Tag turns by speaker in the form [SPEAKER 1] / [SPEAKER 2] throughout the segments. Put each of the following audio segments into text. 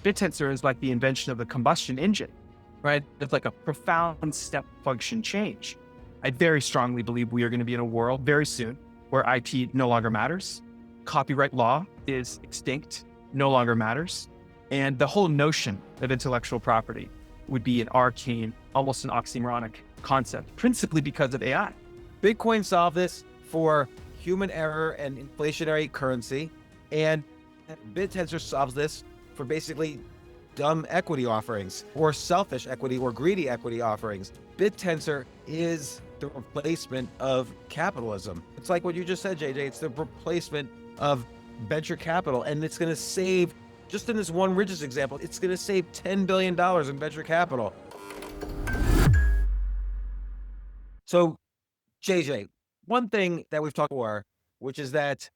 [SPEAKER 1] Bittensor is like the invention of the combustion engine, right? It's like a profound step function change. I very strongly believe we are going to be in a world very soon where IP no longer matters. Copyright law is extinct, no longer matters. And the whole notion of intellectual property would be an arcane, almost an oxymoronic concept, principally because of AI.
[SPEAKER 2] Bitcoin solved this for human error and inflationary currency, and Bittensor solves this for basically dumb equity offerings or selfish equity or greedy equity offerings. Bittensor is the replacement of capitalism. It's like what you just said, JJ. It's the replacement of venture capital, and it's going to save, just in this one richest example, it's going to save $10 billion in venture capital. So, JJ, one thing that we've talked before, which is that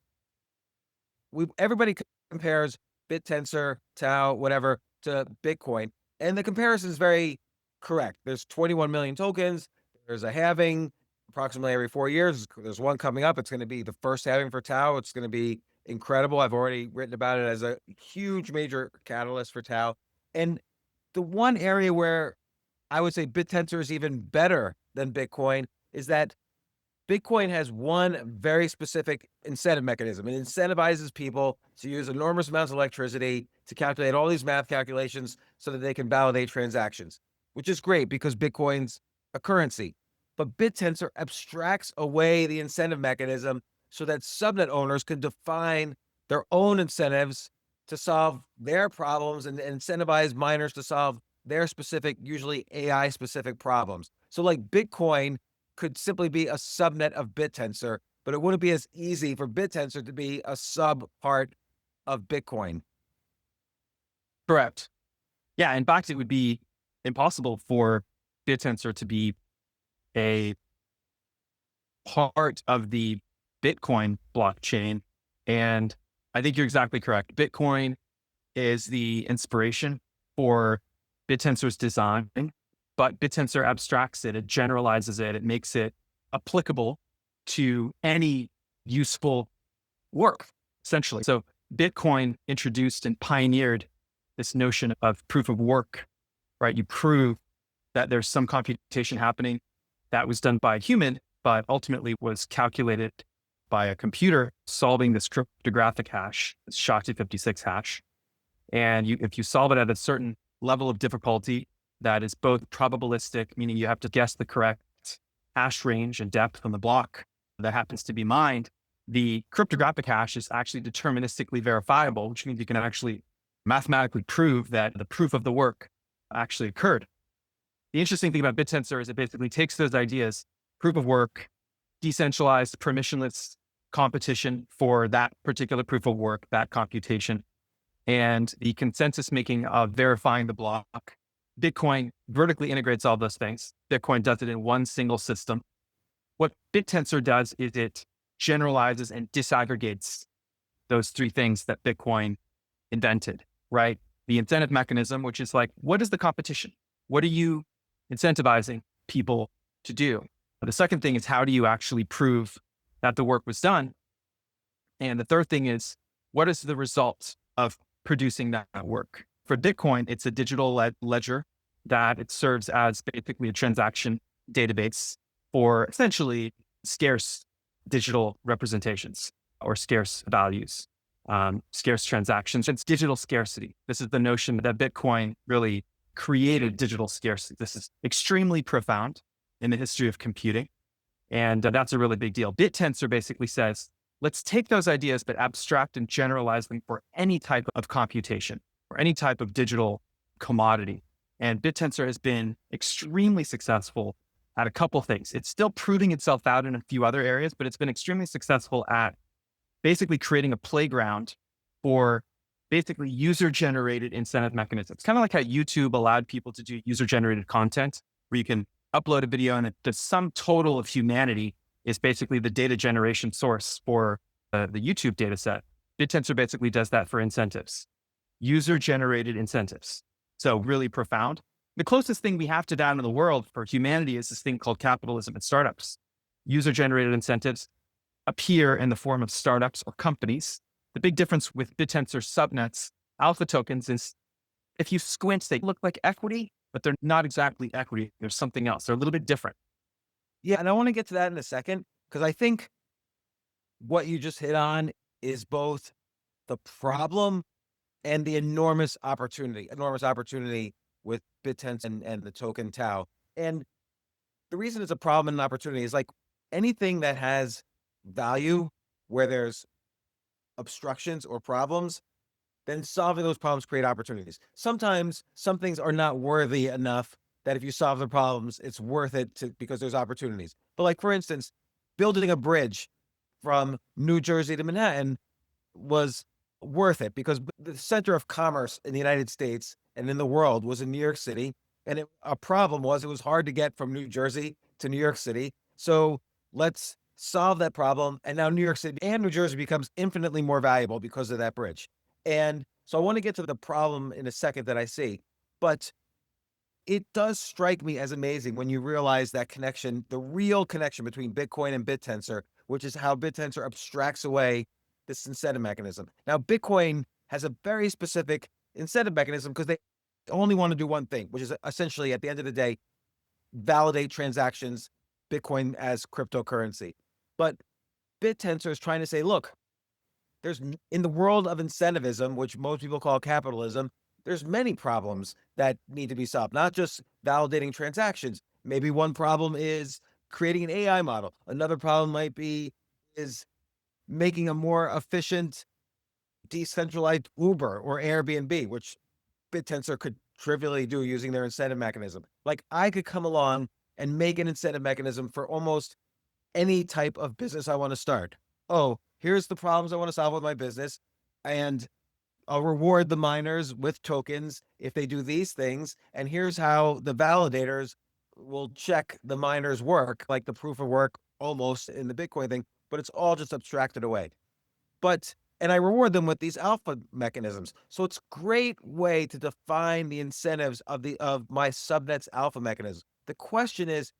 [SPEAKER 2] everybody compares Bittensor, Tau, whatever, to Bitcoin, and the comparison is very correct. There's 21 million tokens. There's a halving approximately every 4 years. There's one coming up. It's going to be the first halving for Tau. It's going to be incredible. I've already written about it as a huge major catalyst for Tau. And the one area where I would say Bittensor is even better than Bitcoin is that Bitcoin has one very specific incentive mechanism. It incentivizes people to use enormous amounts of electricity to calculate all these math calculations so that they can validate transactions, which is great because Bitcoin's a currency. But Bittensor abstracts away the incentive mechanism so that subnet owners can define their own incentives to solve their problems and incentivize miners to solve their specific, usually AI-specific problems. So like Bitcoin could simply be a subnet of Bittensor, but it wouldn't be as easy for Bittensor to be a sub part of Bitcoin.
[SPEAKER 1] Correct. Yeah, in fact, it would be impossible for Bittensor to be a part of the Bitcoin blockchain. And I think you're exactly correct. Bitcoin is the inspiration for Bittensor's design, but Bittensor abstracts it, it generalizes it, it makes it applicable to any useful work, essentially. So Bitcoin introduced and pioneered this notion of proof of work, right? You prove that there's some computation happening that was done by a human, but ultimately was calculated by a computer solving this cryptographic hash, this SHA-256 hash. And if you solve it at a certain level of difficulty that is both probabilistic, meaning you have to guess the correct hash range and depth on the block that happens to be mined, the cryptographic hash is actually deterministically verifiable, which means you can actually mathematically prove that the proof of the work actually occurred. The interesting thing about Bittensor is it basically takes those ideas, proof of work, decentralized, permissionless competition for that particular proof of work, that computation, and the consensus making of verifying the block. Bitcoin vertically integrates all those things. Bitcoin does it in one single system. What Bittensor does is it generalizes and disaggregates those three things that Bitcoin invented, right? The incentive mechanism, which is like, what is the competition? What are you incentivizing people to do? The second thing is, how do you actually prove that the work was done? And the third thing is, what is the result of producing that work? For Bitcoin, it's a digital ledger that it serves as basically a transaction database for essentially scarce digital representations or scarce values, scarce transactions. It's digital scarcity. This is the notion that Bitcoin really created digital scarcity. This is extremely profound in the history of computing. And that's a really big deal. Bittensor basically says, let's take those ideas, but abstract and generalize them for any type of computation or any type of digital commodity. And Bittensor has been extremely successful at a couple things. It's still proving itself out in a few other areas, but it's been extremely successful at basically creating a playground for basically user-generated incentive mechanisms. Kind of like how YouTube allowed people to do user-generated content, where you can upload a video and the sum total of humanity is basically the data generation source for the YouTube data set. Bittensor basically does that for incentives, user-generated incentives. So really profound. The closest thing we have to that in the world for humanity is this thing called capitalism and startups. User-generated incentives appear in the form of startups or companies. The big difference with Bittensor subnets, alpha tokens, is if you squint, they look like equity, but they're not exactly equity. There's something else. They're a little bit different.
[SPEAKER 2] Yeah, and I want to get to that in a second because I think what you just hit on is both the problem and the enormous opportunity with BitTensor and the token Tau. And the reason it's a problem and an opportunity is like anything that has value where there's obstructions or problems, then solving those problems create opportunities. Sometimes some things are not worthy enough that if you solve the problems, it's worth it because there's opportunities. But like for instance, building a bridge from New Jersey to Manhattan was worth it because the center of commerce in the United States and in the world was in New York City. And a problem was it was hard to get from New Jersey to New York City. So let's solve that problem. And now New York City and New Jersey becomes infinitely more valuable because of that bridge. And so I want to get to the problem in a second that I see. But it does strike me as amazing when you realize that connection, the real connection between Bitcoin and Bittensor, which is how Bittensor abstracts away this incentive mechanism. Now, Bitcoin has a very specific incentive mechanism because they only want to do one thing, which is essentially at the end of the day, validate transactions, Bitcoin as cryptocurrency. But Bittensor is trying to say, look, in the world of incentivism, which most people call capitalism, there's many problems that need to be solved, not just validating transactions. Maybe one problem is creating an AI model. Another problem might be is making a more efficient decentralized Uber or Airbnb, which Bittensor could trivially do using their incentive mechanism. Like I could come along and make an incentive mechanism for almost any type of business I want to start. Oh, here's the problems I want to solve with my business. And I'll reward the miners with tokens if they do these things. And here's how the validators will check the miners' work, like the proof of work almost in the Bitcoin thing, but it's all just abstracted away. And I reward them with these alpha mechanisms. So it's a great way to define the incentives of my subnet's alpha mechanism. The question is,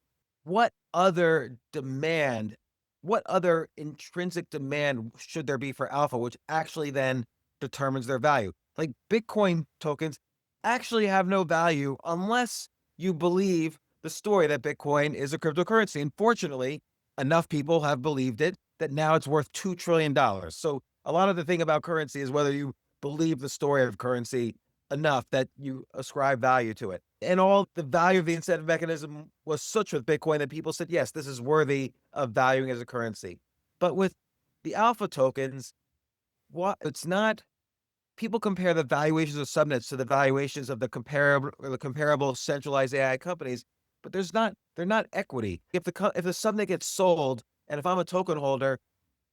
[SPEAKER 2] what other demand, what other intrinsic demand should there be for alpha, which actually then determines their value? Like Bitcoin tokens actually have no value unless you believe the story that Bitcoin is a cryptocurrency. And fortunately, enough people have believed it that now it's worth $2 trillion. So a lot of the thing about currency is whether you believe the story of currency enough that you ascribe value to it. And all the value of the incentive mechanism was such with Bitcoin that people said, yes, this is worthy of valuing as a currency. But with the alpha tokens, it's not, people compare the valuations of subnets to the valuations of the comparable centralized AI companies, but they're not equity. If the subnet gets sold, and if I'm a token holder,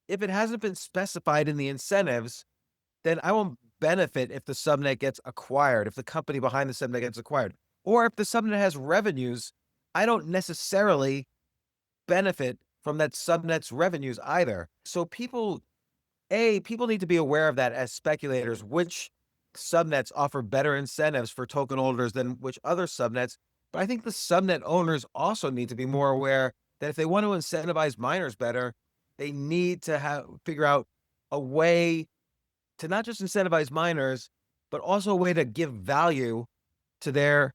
[SPEAKER 2] if it hasn't been specified in the incentives, then I won't benefit if the subnet gets acquired, if the company behind the subnet gets acquired. Or if the subnet has revenues, I don't necessarily benefit from that subnet's revenues either. So people need to be aware of that as speculators, which subnets offer better incentives for token holders than which other subnets. But I think the subnet owners also need to be more aware that if they want to incentivize miners better, they need to figure out a way to not just incentivize miners, but also a way to give value to their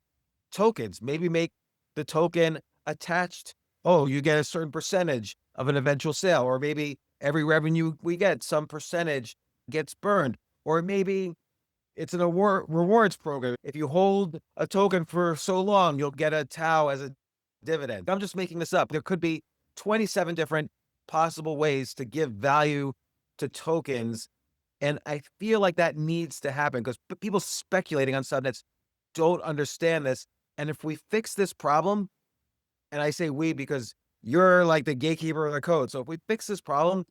[SPEAKER 2] tokens. Maybe make the token attached. Oh, you get a certain percentage of an eventual sale, or maybe every revenue we get, some percentage gets burned, or maybe it's an rewards program. If you hold a token for so long, you'll get a Tau as a dividend. I'm just making this up. There could be 27 different possible ways to give value to tokens. And I feel like that needs to happen because people speculating on subnets don't understand this. And if we fix this problem, and I say we because you're like the gatekeeper of the code. So if we fix this problem,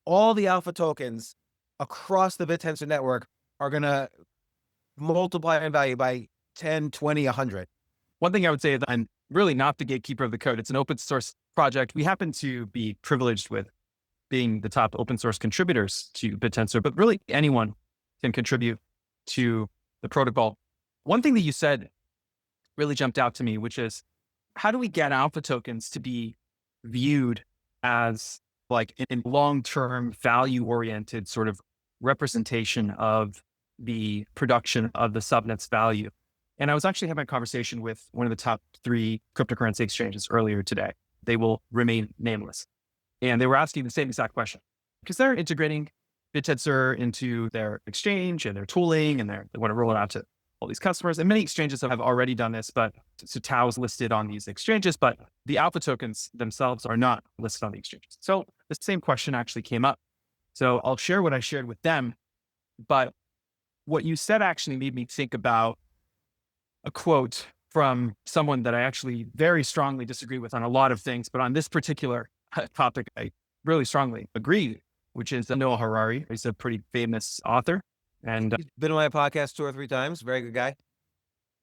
[SPEAKER 2] all the alpha tokens across the Bittensor network are going to multiply in value by 10, 20, 100.
[SPEAKER 1] One thing I would say is I'm really not the gatekeeper of the code. It's an open source project. We happen to be privileged with being the top open source contributors to Bittensor, but really anyone can contribute to the protocol. One thing that you said really jumped out to me, which is how do we get alpha tokens to be viewed as like in long-term value-oriented sort of representation of the production of the subnet's value. And I was actually having a conversation with one of the top 3 cryptocurrency exchanges earlier today. They will remain nameless. And they were asking the same exact question because they're integrating Bittensor into their exchange and their tooling, and they want to roll it out to all these customers. And many exchanges have already done this, but so Tau is listed on these exchanges, but the alpha tokens themselves are not listed on the exchanges. So the same question actually came up. So I'll share what I shared with them, but what you said actually made me think about a quote from someone that I actually very strongly disagree with on a lot of things, but on this particular topic, I really strongly agree, which is Noah Harari. He's a pretty famous author. And
[SPEAKER 2] He's been on my podcast 2 or 3 times. Very good guy.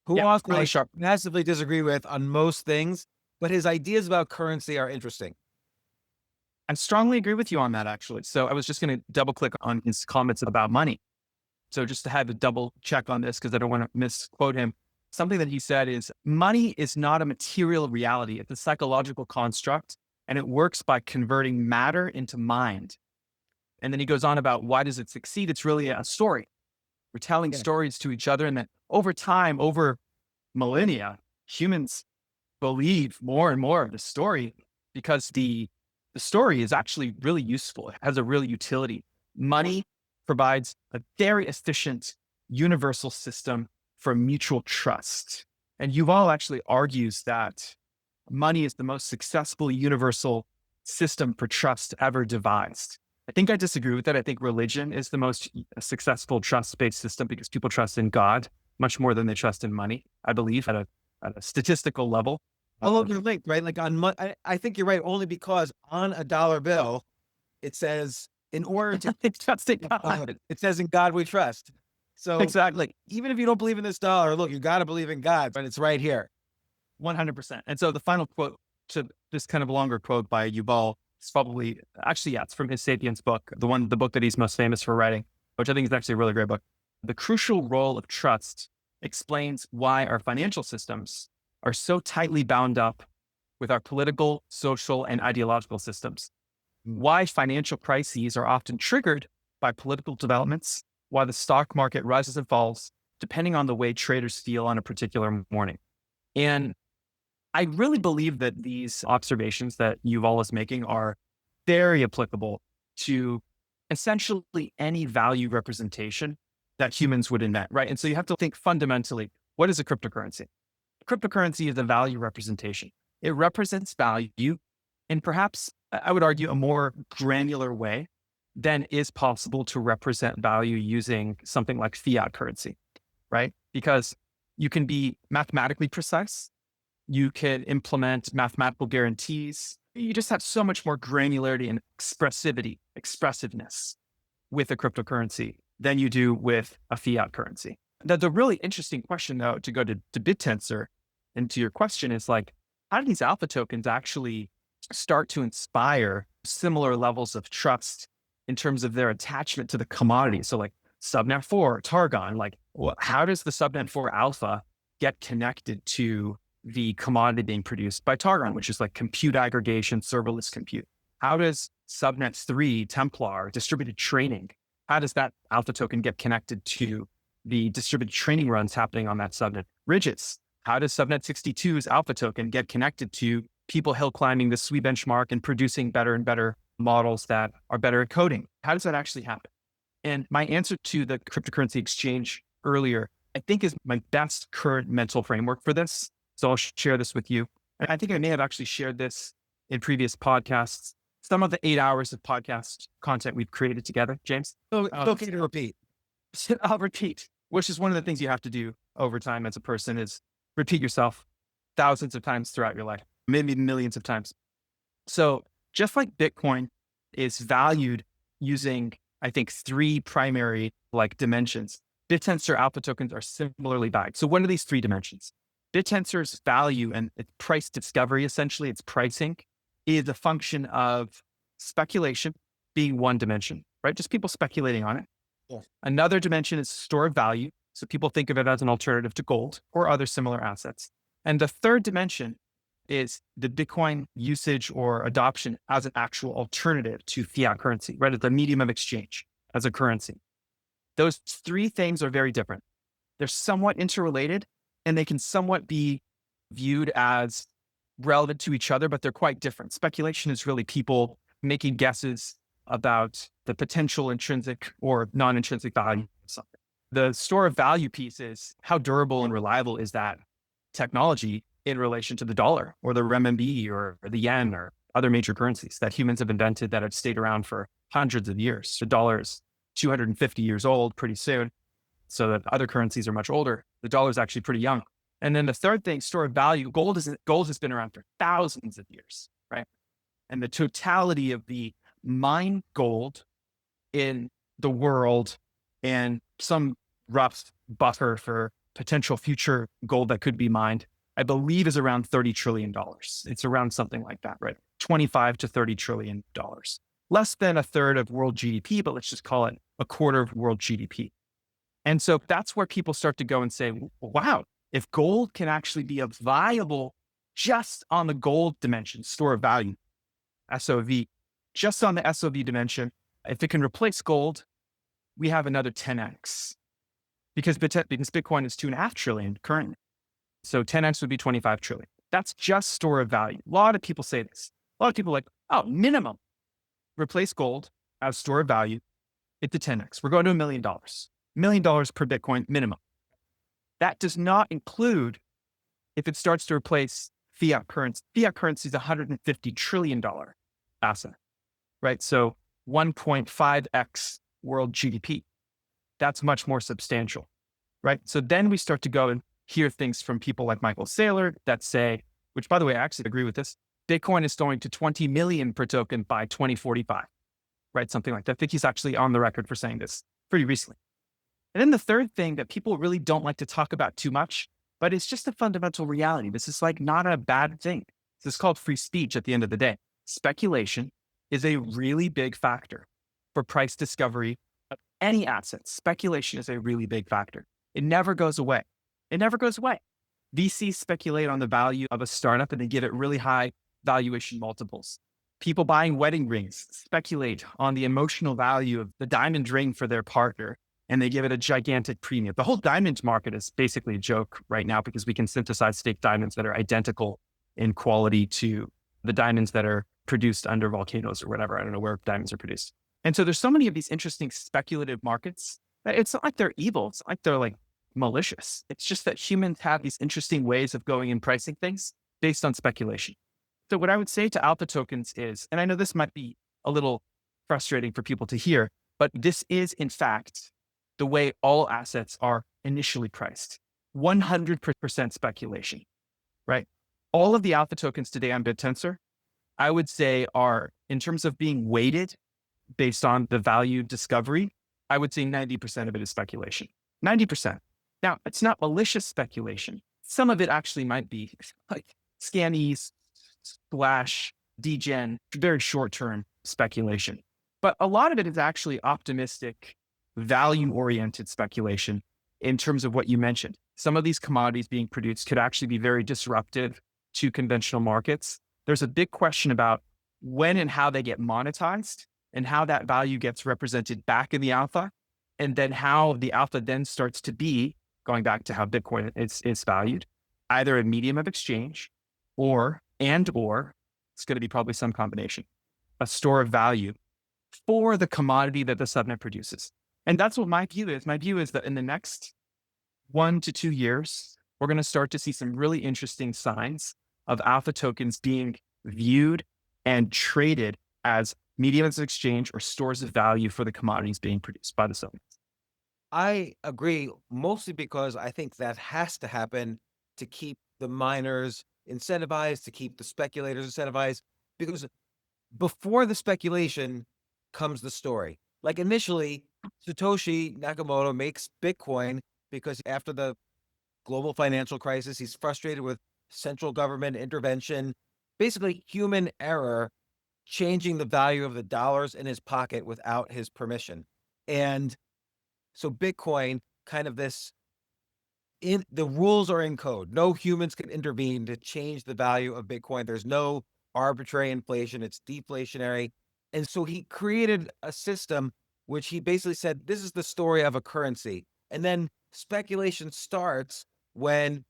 [SPEAKER 2] Who
[SPEAKER 1] yeah,
[SPEAKER 2] also
[SPEAKER 1] really
[SPEAKER 2] I
[SPEAKER 1] sharp.
[SPEAKER 2] massively disagree with on most things, but his ideas about currency are interesting.
[SPEAKER 1] I strongly agree with you on that, actually. So I was just going to double click on his comments about money. So just to have a double check on this, because I don't want to misquote him. Something that he said is, money is not a material reality. It's a psychological construct, and it works by converting matter into mind. And then he goes on about why does it succeed? It's really a story. We're telling stories to each other, and that over time, over millennia, humans believe more and more of the story because the story is actually really useful. It has a real utility. Money provides a very efficient universal system for mutual trust. And Yuval actually argues that money is the most successful universal system for trust ever devised. I think I disagree with that. I think religion is the most successful trust-based system because people trust in God much more than they trust in money, I believe, at a statistical level.
[SPEAKER 2] Although they're linked, right? Like I think you're right, only because on a dollar bill, it says, in order to
[SPEAKER 1] trust in God.
[SPEAKER 2] it says, in God we trust. So
[SPEAKER 1] Exactly.
[SPEAKER 2] even if you don't believe in this dollar, look, you got to believe in God, but it's right here.
[SPEAKER 1] 100%. And so the final quote to this kind of longer quote by Yuval is probably, actually, yeah, it's from his Sapiens book, the book that he's most famous for writing, which I think is actually a really great book. The crucial role of trust explains why our financial systems are so tightly bound up with our political, social, and ideological systems. Why financial crises are often triggered by political developments, why the stock market rises and falls, depending on the way traders feel on a particular morning. And I really believe that these observations that Yuval is making are very applicable to essentially any value representation that humans would invent, right? And so you have to think fundamentally, what is a cryptocurrency? Cryptocurrency is a value representation. It represents value in perhaps, I would argue, a more granular way than is possible to represent value using something like fiat currency, right? Because you can be mathematically precise. You can implement mathematical guarantees. You just have so much more granularity and expressiveness with a cryptocurrency than you do with a fiat currency. The really interesting question, though, to go to Bittensor and to your question is like, how do these alpha tokens actually start to inspire similar levels of trust in terms of their attachment to the commodity? So like subnet 4, Targon, like how does the subnet 4 alpha get connected to the commodity being produced by Targon, which is like compute aggregation, serverless compute? How does subnet 3, Templar, distributed training, how does that alpha token get connected to the distributed training runs happening on that subnet? Ridges, how does subnet 62's alpha token get connected to people hill climbing the SWE benchmark and producing better and better models that are better at coding? How does that actually happen? And my answer to the cryptocurrency exchange earlier, I think, is my best current mental framework for this. So I'll share this with you. And I think I may have actually shared this in previous podcasts, some of the 8 hours of podcast content we've created together, James.
[SPEAKER 2] So it's okay to repeat.
[SPEAKER 1] I'll repeat, which is one of the things you have to do over time as a person, is repeat yourself thousands of times throughout your life, maybe millions of times. So just like Bitcoin is valued using, I think, 3 primary dimensions, Bittensor alpha tokens are similarly valued. So what are these 3 dimensions? Bittensor's value and its price discovery, essentially its pricing, is a function of speculation being one dimension, right? Just people speculating on it.
[SPEAKER 2] Yeah.
[SPEAKER 1] Another dimension is store of value. So people think of it as an alternative to gold or other similar assets. And the third dimension is the Bitcoin usage or adoption as an actual alternative to fiat currency, right? As a medium of exchange, as a currency. Those three things are very different. They're somewhat interrelated and they can somewhat be viewed as relevant to each other, but they're quite different. Speculation is really people making guesses about the potential intrinsic or non-intrinsic value of something. The store of value piece is how durable and reliable is that technology in relation to the dollar or the renminbi or the yen or other major currencies that humans have invented that have stayed around for hundreds of years. The dollar is 250 years old pretty soon, so that other currencies are much older. The dollar is actually pretty young. And then the third thing, store of value, gold has been around for thousands of years, right? And the totality of the mined gold in the world and some rough buffer for potential future gold that could be mined, I believe is around $30 trillion. It's around something like that, right? 25 to $30 trillion. Less than a third of world GDP, but let's just call it a quarter of world GDP. And so that's where people start to go and say, wow, if gold can actually be a viable, just on the gold dimension, store of value, SOV, just on the SOV dimension, if it can replace gold, we have another 10x because Bitcoin is 2.5 trillion currently. So 10x would be 25 trillion. That's just store of value. A lot of people say this. A lot of people are like, oh, minimum, replace gold as store of value, it's the 10x. We're going to $1 million. $1 million per Bitcoin minimum. That does not include if it starts to replace fiat currency. Fiat currency is a $150 trillion asset, right? So 1.5x world GDP. That's much more substantial, right? So then we start to go and hear things from people like Michael Saylor that say, which by the way, I actually agree with this, Bitcoin is going to 20 million per token by 2045, right? Something like that. I think he's actually on the record for saying this pretty recently. And then the third thing that people really don't like to talk about too much, but it's just a fundamental reality. This is like not a bad thing. This is called free speech at the end of the day. Speculation is a really big factor for price discovery of any asset. Speculation is a really big factor. It never goes away. It never goes away. VCs speculate on the value of a startup and they give it really high valuation multiples. People buying wedding rings speculate on the emotional value of the diamond ring for their partner and they give it a gigantic premium. The whole diamond market is basically a joke right now because we can synthesize staked diamonds that are identical in quality to the diamonds that are produced under volcanoes or whatever. I don't know where diamonds are produced. And so there's so many of these interesting speculative markets that it's not like they're evil. It's not like they're like malicious. It's just that humans have these interesting ways of going and pricing things based on speculation. So what I would say to alpha tokens is, and I know this might be a little frustrating for people to hear, but this is in fact the way all assets are initially priced. 100% speculation, right? All of the alpha tokens today on Bittensor, I would say are, in terms of being weighted based on the value discovery, I would say 90% of it is speculation. 90%. Now, it's not malicious speculation. Some of it actually might be like scannies, slash degen, very short-term speculation. But a lot of it is actually optimistic, value-oriented speculation in terms of what you mentioned. Some of these commodities being produced could actually be very disruptive to conventional markets. There's a big question about when and how they get monetized and how that value gets represented back in the alpha, and then how the alpha then starts to be, going back to how Bitcoin is valued, either a medium of exchange or it's going to be probably some combination, a store of value for the commodity that the subnet produces. And that's what my view is. My view is that in the next 1 to 2 years, we're going to start to see some really interesting signs of alpha tokens being viewed and traded as mediums of exchange or stores of value for the commodities being produced by the subnets.
[SPEAKER 2] I agree, mostly because I think that has to happen to keep the miners incentivized, to keep the speculators incentivized, because before the speculation comes the story. Like initially, Satoshi Nakamoto makes Bitcoin because after the global financial crisis, he's frustrated with central government intervention, basically human error, changing the value of the dollars in his pocket without his permission. And so Bitcoin, kind of this, the rules are in code. No humans can intervene to change the value of Bitcoin. There's no arbitrary inflation. It's deflationary. And so he created a system which he basically said, this is the story of a currency. And then speculation starts when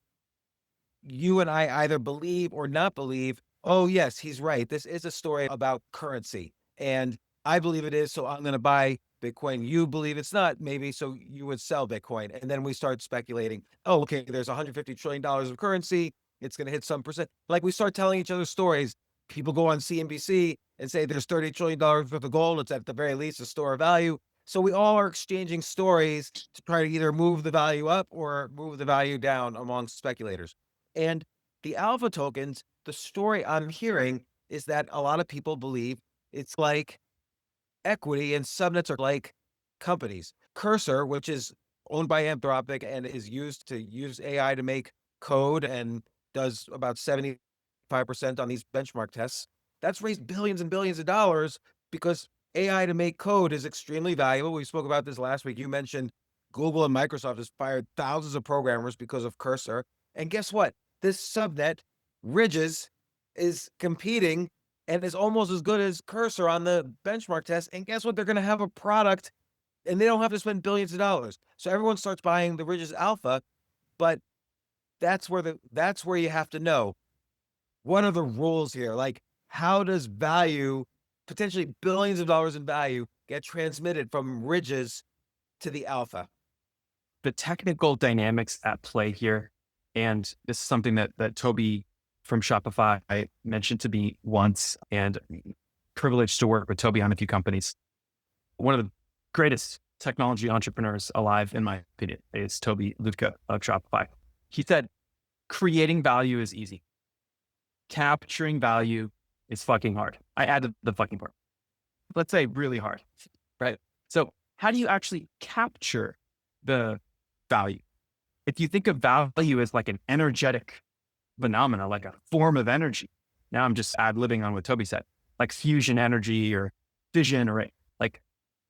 [SPEAKER 2] you and I either believe or not believe, oh, yes, he's right. This is a story about currency. And I believe it is. So I'm going to buy Bitcoin. You believe it's not, maybe. So you would sell Bitcoin. And then we start speculating, oh, okay, there's $150 trillion of currency. It's going to hit some percent. Like we start telling each other stories. People go on CNBC and say there's $30 trillion worth of gold. It's at the very least a store of value. So we all are exchanging stories to try to either move the value up or move the value down among speculators. And the alpha tokens, the story I'm hearing is that a lot of people believe it's like equity and subnets are like companies. Cursor, which is owned by Anthropic and is used to use AI to make code and does about 75% on these benchmark tests, that's raised billions and billions of dollars because AI to make code is extremely valuable. We spoke about this last week. You mentioned Google and Microsoft has fired thousands of programmers because of Cursor. And guess what? This subnet, Ridges, is competing and is almost as good as Cursor on the benchmark test. And guess what? They're going to have a product and they don't have to spend billions of dollars. So everyone starts buying the Ridges Alpha, but that's where you have to know what are the rules here? Like, how does value, potentially billions of dollars in value, get transmitted from Ridges to the Alpha?
[SPEAKER 1] The technical dynamics at play here, and this is something that Toby from Shopify I mentioned to me once, and privileged to work with Toby on a few companies. One of the greatest technology entrepreneurs alive, in my opinion, is Toby Lutka of Shopify. He said, creating value is easy. Capturing value is fucking hard. I added the fucking part. Let's say really hard, right? So how do you actually capture the value? If you think of value as like an energetic phenomena, like a form of energy. Now I'm just ad-libbing on what Toby said, like fusion energy or fission, or like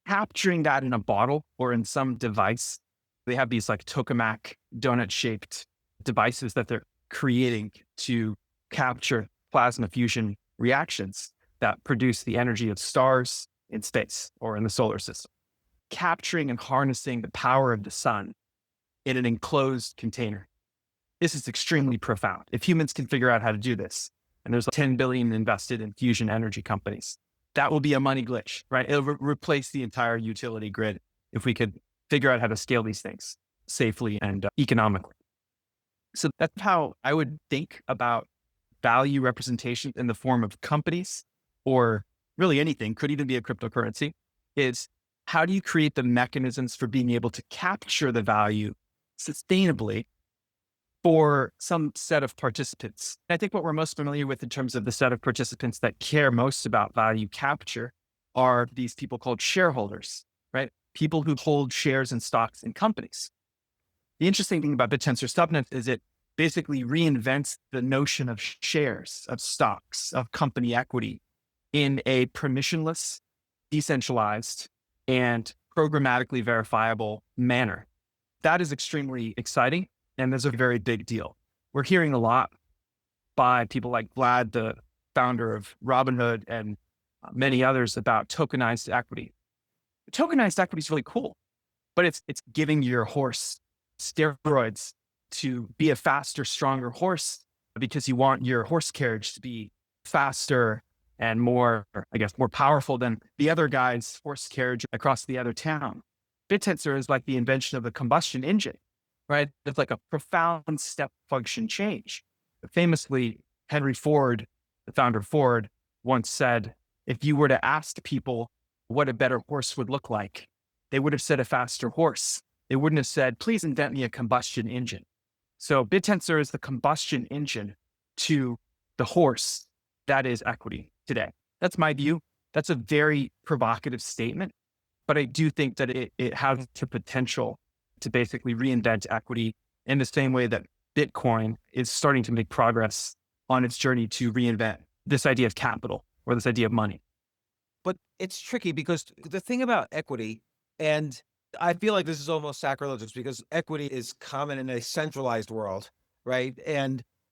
[SPEAKER 1] capturing that in a bottle or in some device. They have these like tokamak donut shaped devices that they're creating to capture plasma fusion reactions that produce the energy of stars in space or in the solar system. Capturing and harnessing the power of the sun in an enclosed container. This is extremely profound. If humans can figure out how to do this, and there's like 10 billion invested in fusion energy companies, that will be a money glitch, right? It'll replace the entire utility grid if we could figure out how to scale these things safely and economically. So that's how I would think about value representation in the form of companies, or really anything, could even be a cryptocurrency, is how do you create the mechanisms for being able to capture the value sustainably for some set of participants? I think what we're most familiar with in terms of the set of participants that care most about value capture are these people called shareholders, right? People who hold shares and stocks in companies. The interesting thing about Bittensor subnet is it basically reinvents the notion of shares, of stocks, of company equity in a permissionless, decentralized, and programmatically verifiable manner. That is extremely exciting, and there's a very big deal. We're hearing a lot by people like Vlad, the founder of Robinhood, and many others about tokenized equity. Tokenized equity is really cool, but it's giving your horse steroids to be a faster, stronger horse because you want your horse carriage to be faster and more, I guess, more powerful than the other guy's horse carriage across the other town. Bittensor is like the invention of the combustion engine, right? It's like a profound step function change. Famously, Henry Ford, the founder of Ford, once said, if you were to ask people what a better horse would look like, they would have said a faster horse. They wouldn't have said, please invent me a combustion engine. So Bittensor is the combustion engine to the horse that is equity today. That's my view. That's a very provocative statement, but I do think that it has the potential to basically reinvent equity in the same way that Bitcoin is starting to make progress on its journey to reinvent this idea of capital or this idea of money.
[SPEAKER 2] But it's tricky because the thing about equity, and I feel like this is almost sacrilegious because equity is common in a centralized world, right?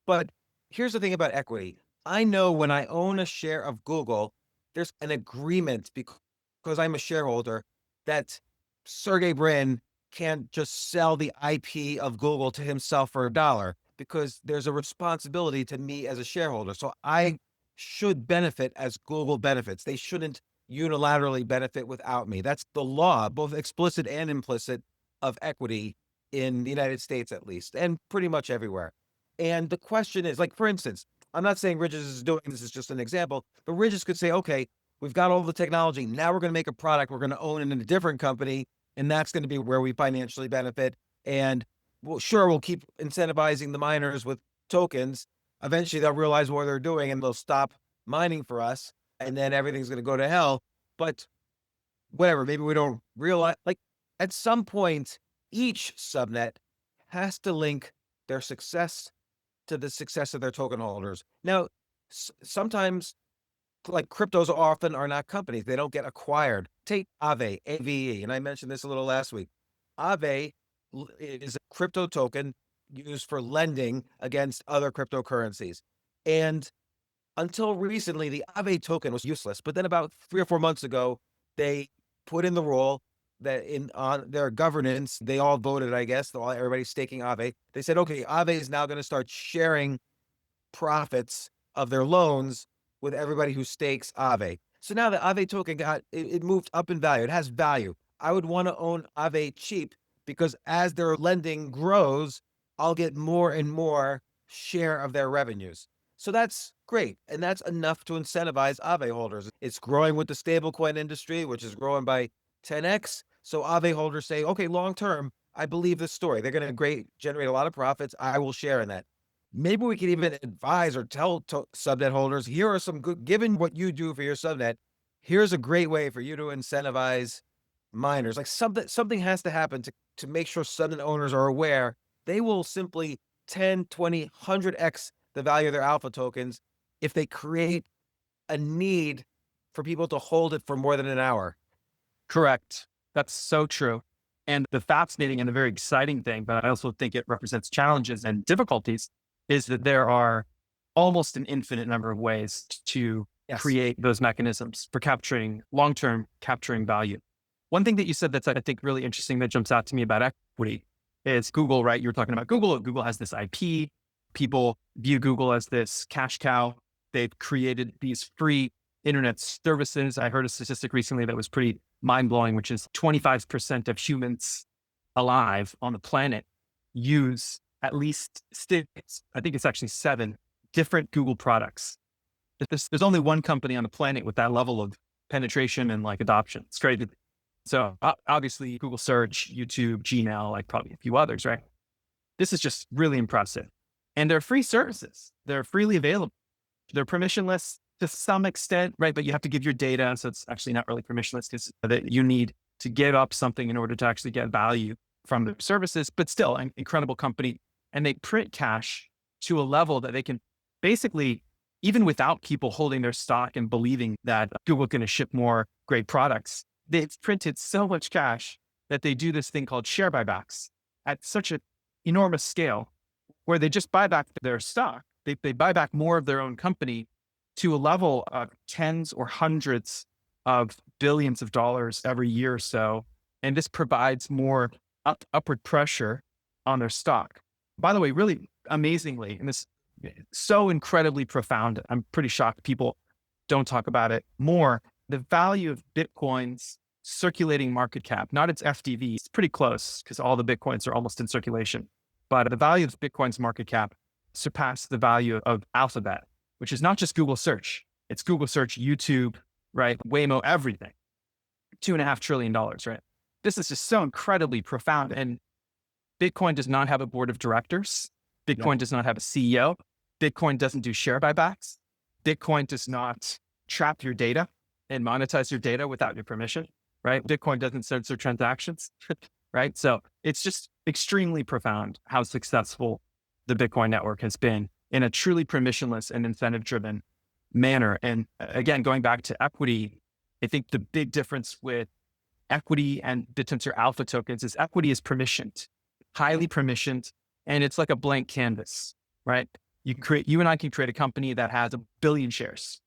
[SPEAKER 2] But here's the thing about equity. I know when I own a share of Google, there's an agreement because I'm a shareholder that Sergey Brin can't just sell the IP of Google to himself for $1 because there's a responsibility to me as a shareholder. So I should benefit as Google benefits. They shouldn't unilaterally benefit without me. That's the law, both explicit and implicit, of equity in the United States, at least, and pretty much everywhere. And the question is, like, for instance, I'm not saying Ridges is doing this, is just an example, but Ridges could say, okay, we've got all the technology. Now we're going to make a product we're going to own in a different company, and that's going to be where we financially benefit. And well, sure, we'll keep incentivizing the miners with tokens. Eventually, they'll realize what they're doing and they'll stop mining for us, and then everything's going to go to hell. But whatever, maybe we don't realize, like, at some point, each subnet has to link their success to the success of their token holders. Now, sometimes, like, cryptos often are not companies. They don't get acquired. Take Aave, AVE, and I mentioned this a little last week. Aave is a crypto token used for lending against other cryptocurrencies. And until recently, the Aave token was useless. But then about 3 or 4 months ago, they put in the rule that on their governance, they all voted, I guess, everybody's staking Aave. They said, okay, Aave is now going to start sharing profits of their loans with everybody who stakes Aave. So now the Aave token it moved up in value. It has value. I would want to own Aave cheap because as their lending grows, I'll get more and more share of their revenues. So that's great. And that's enough to incentivize Aave holders. It's growing with the stablecoin industry, which is growing by 10x. So Aave holders say, okay, long term, I believe this story. They're going to generate a lot of profits. I will share in that. Maybe we could even advise or tell subnet holders, here are some good, given what you do for your subnet, here's a great way for you to incentivize miners. Like something has to happen to make sure subnet owners are aware. They will simply 10, 20, 100x the value of their alpha tokens if they create a need for people to hold it for more than an hour.
[SPEAKER 1] Correct. That's so true. And the fascinating and the very exciting thing, but I also think it represents challenges and difficulties, is that there are almost an infinite number of ways to create those mechanisms for long-term capturing value. One thing that you said that's, I think, really interesting that jumps out to me about equity is Google, right? You were talking about Google. Google has this IP. People view Google as this cash cow. They've created these free internet services. I heard a statistic recently that was pretty mind-blowing, which is 25% of humans alive on the planet use at least 6, I think it's actually 7 different Google products. There's only one company on the planet with that level of penetration and like adoption. It's crazy. So obviously Google Search, YouTube, Gmail, like probably a few others, right? This is just really impressive. And they're free services. They're freely available. They're permissionless to some extent, right? But you have to give your data. So it's actually not really permissionless because you need to give up something in order to actually get value from their services, but still an incredible company. And they print cash to a level that they can basically, even without people holding their stock and believing that Google's going to ship more great products, they've printed so much cash that they do this thing called share buybacks at such an enormous scale where they just buy back their stock. They buy back more of their own company to a level of tens or hundreds of billions of dollars every year or so. And this provides more upward pressure on their stock. By the way, really amazingly, and this is so incredibly profound, I'm pretty shocked people don't talk about it more. The value of Bitcoin's circulating market cap, not its FDV, it's pretty close because all the Bitcoins are almost in circulation. But the value of Bitcoin's market cap surpassed the value of Alphabet, which is not just Google Search. It's Google Search, YouTube, right? Waymo, everything. $2.5 trillion, right? This is just so incredibly profound. And Bitcoin does not have a board of directors. Bitcoin does not have a CEO. Bitcoin doesn't do share buybacks. Bitcoin does not trap your data and monetize your data without your permission, right? Bitcoin doesn't censor transactions, right? So it's just extremely profound how successful the Bitcoin network has been in a truly permissionless and incentive-driven manner. And again, going back to equity, I think the big difference with equity and Bittensor alpha tokens is equity is permissioned, highly permissioned, and it's like a blank canvas, right? You and I can create a company that has 1 billion shares,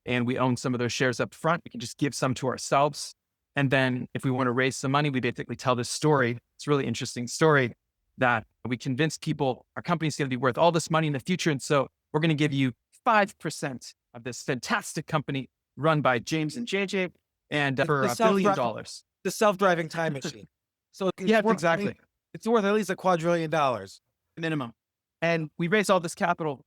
[SPEAKER 1] and we own some of those shares up front. We can just give some to ourselves, And then if we want to raise some money, we basically tell this story. It's a really interesting story that we convince people our company's going to be worth all this money in the future. And so we're going to give you 5% of this fantastic company run by James and JJ and for
[SPEAKER 2] The
[SPEAKER 1] $1 billion.
[SPEAKER 2] the self-driving time machine. So
[SPEAKER 1] Yeah,
[SPEAKER 2] worth,
[SPEAKER 1] exactly.
[SPEAKER 2] it's worth at least $2 quadrillion.
[SPEAKER 1] Minimum. And we raise all this capital,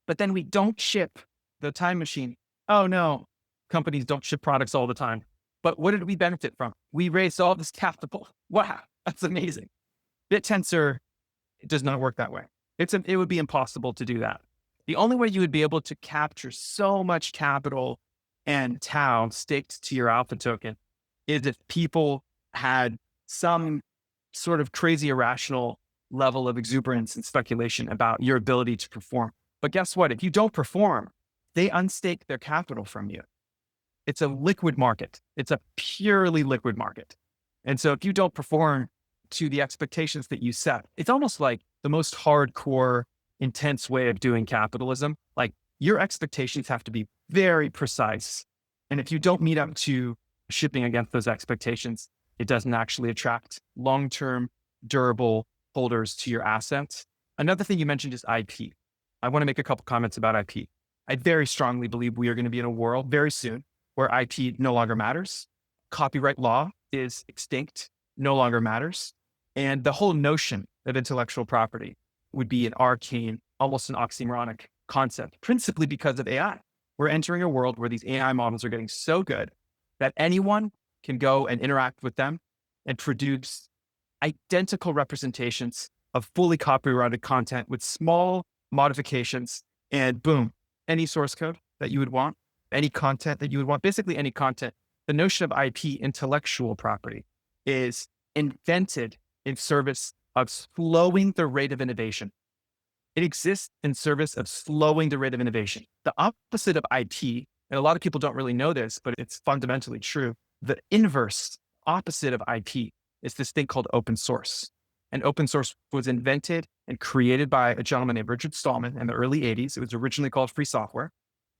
[SPEAKER 1] but then we don't ship the time machine. Oh no, companies don't ship products all the time. But what did we benefit from? We raised all this capital. Wow, that's amazing. BitTensor, it does not work that way. It would be impossible to do that. The only way you would be able to capture so much capital and tau staked to your alpha token is if people had some sort of crazy irrational level of exuberance and speculation about your ability to perform. But guess what? If you don't perform, they unstake their capital from you. It's a liquid market. It's a purely liquid market. And so if you don't perform to the expectations that you set, it's almost like the most hardcore, intense way of doing capitalism. Like your expectations have to be very precise. And if you don't meet up to shipping against those expectations, it doesn't actually attract long-term, durable holders to your assets. Another thing you mentioned is IP. I want to make a couple comments about IP. I very strongly believe we are going to be in a world very soon where IP no longer matters. Copyright law is extinct, no longer matters. And the whole notion of intellectual property would be an arcane, almost an oxymoronic concept, principally because of AI. We're entering a world where these AI models are getting so good that anyone can go and interact with them and produce identical representations of fully copyrighted content with small modifications, and boom, any source code that you would want, any content that you would want, basically any content. The notion of IP, intellectual property, is invented in service of slowing the rate of innovation. It exists in service of slowing the rate of innovation. The opposite of IP, and a lot of people don't really know this, but it's fundamentally true. The inverse opposite of IP is this thing called open source. And open source was invented and created by a gentleman named Richard Stallman in the early 80s. It was originally called free software.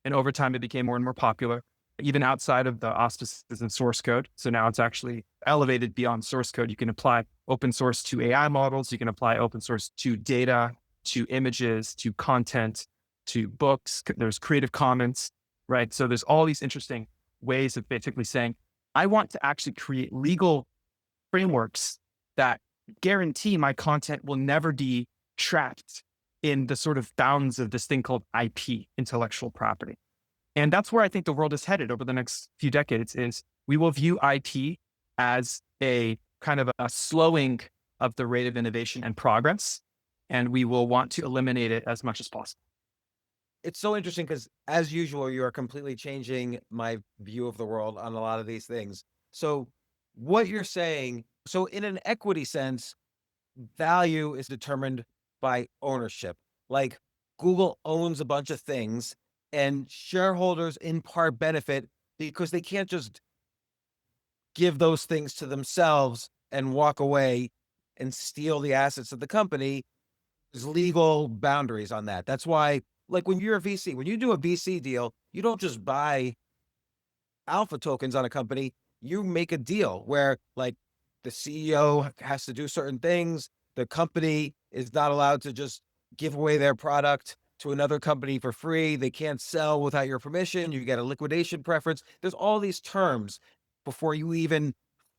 [SPEAKER 1] And over time, it became more and more popular, even outside of the auspices of source code. So now it's actually elevated beyond source code. You can apply open source to AI models. You can apply open source to data, to images, to content, to books. There's Creative Commons, right? So there's all these interesting ways of basically saying, I want to actually create legal frameworks that guarantee my content will never be trapped in the sort of bounds of this thing called IP, intellectual property. And that's where I think the world is headed over the next few decades is we will view IP as a kind of a slowing of the rate of innovation and progress. And we will want to eliminate it as much as possible.
[SPEAKER 2] It's so interesting because, as usual, you are completely changing my view of the world on a lot of these things. So what you're saying, so in an equity sense, value is determined by ownership. Like Google owns a bunch of things and shareholders in part benefit because they can't just give those things to themselves and walk away and steal the assets of the company. There's legal boundaries on that. That's why, like when you're a VC, when you do a VC deal, you don't just buy alpha tokens on a company. You make a deal where like the CEO has to do certain things. The company is not allowed to just give away their product to another company for free. They can't sell without your permission. You get a liquidation preference. There's all these terms before you even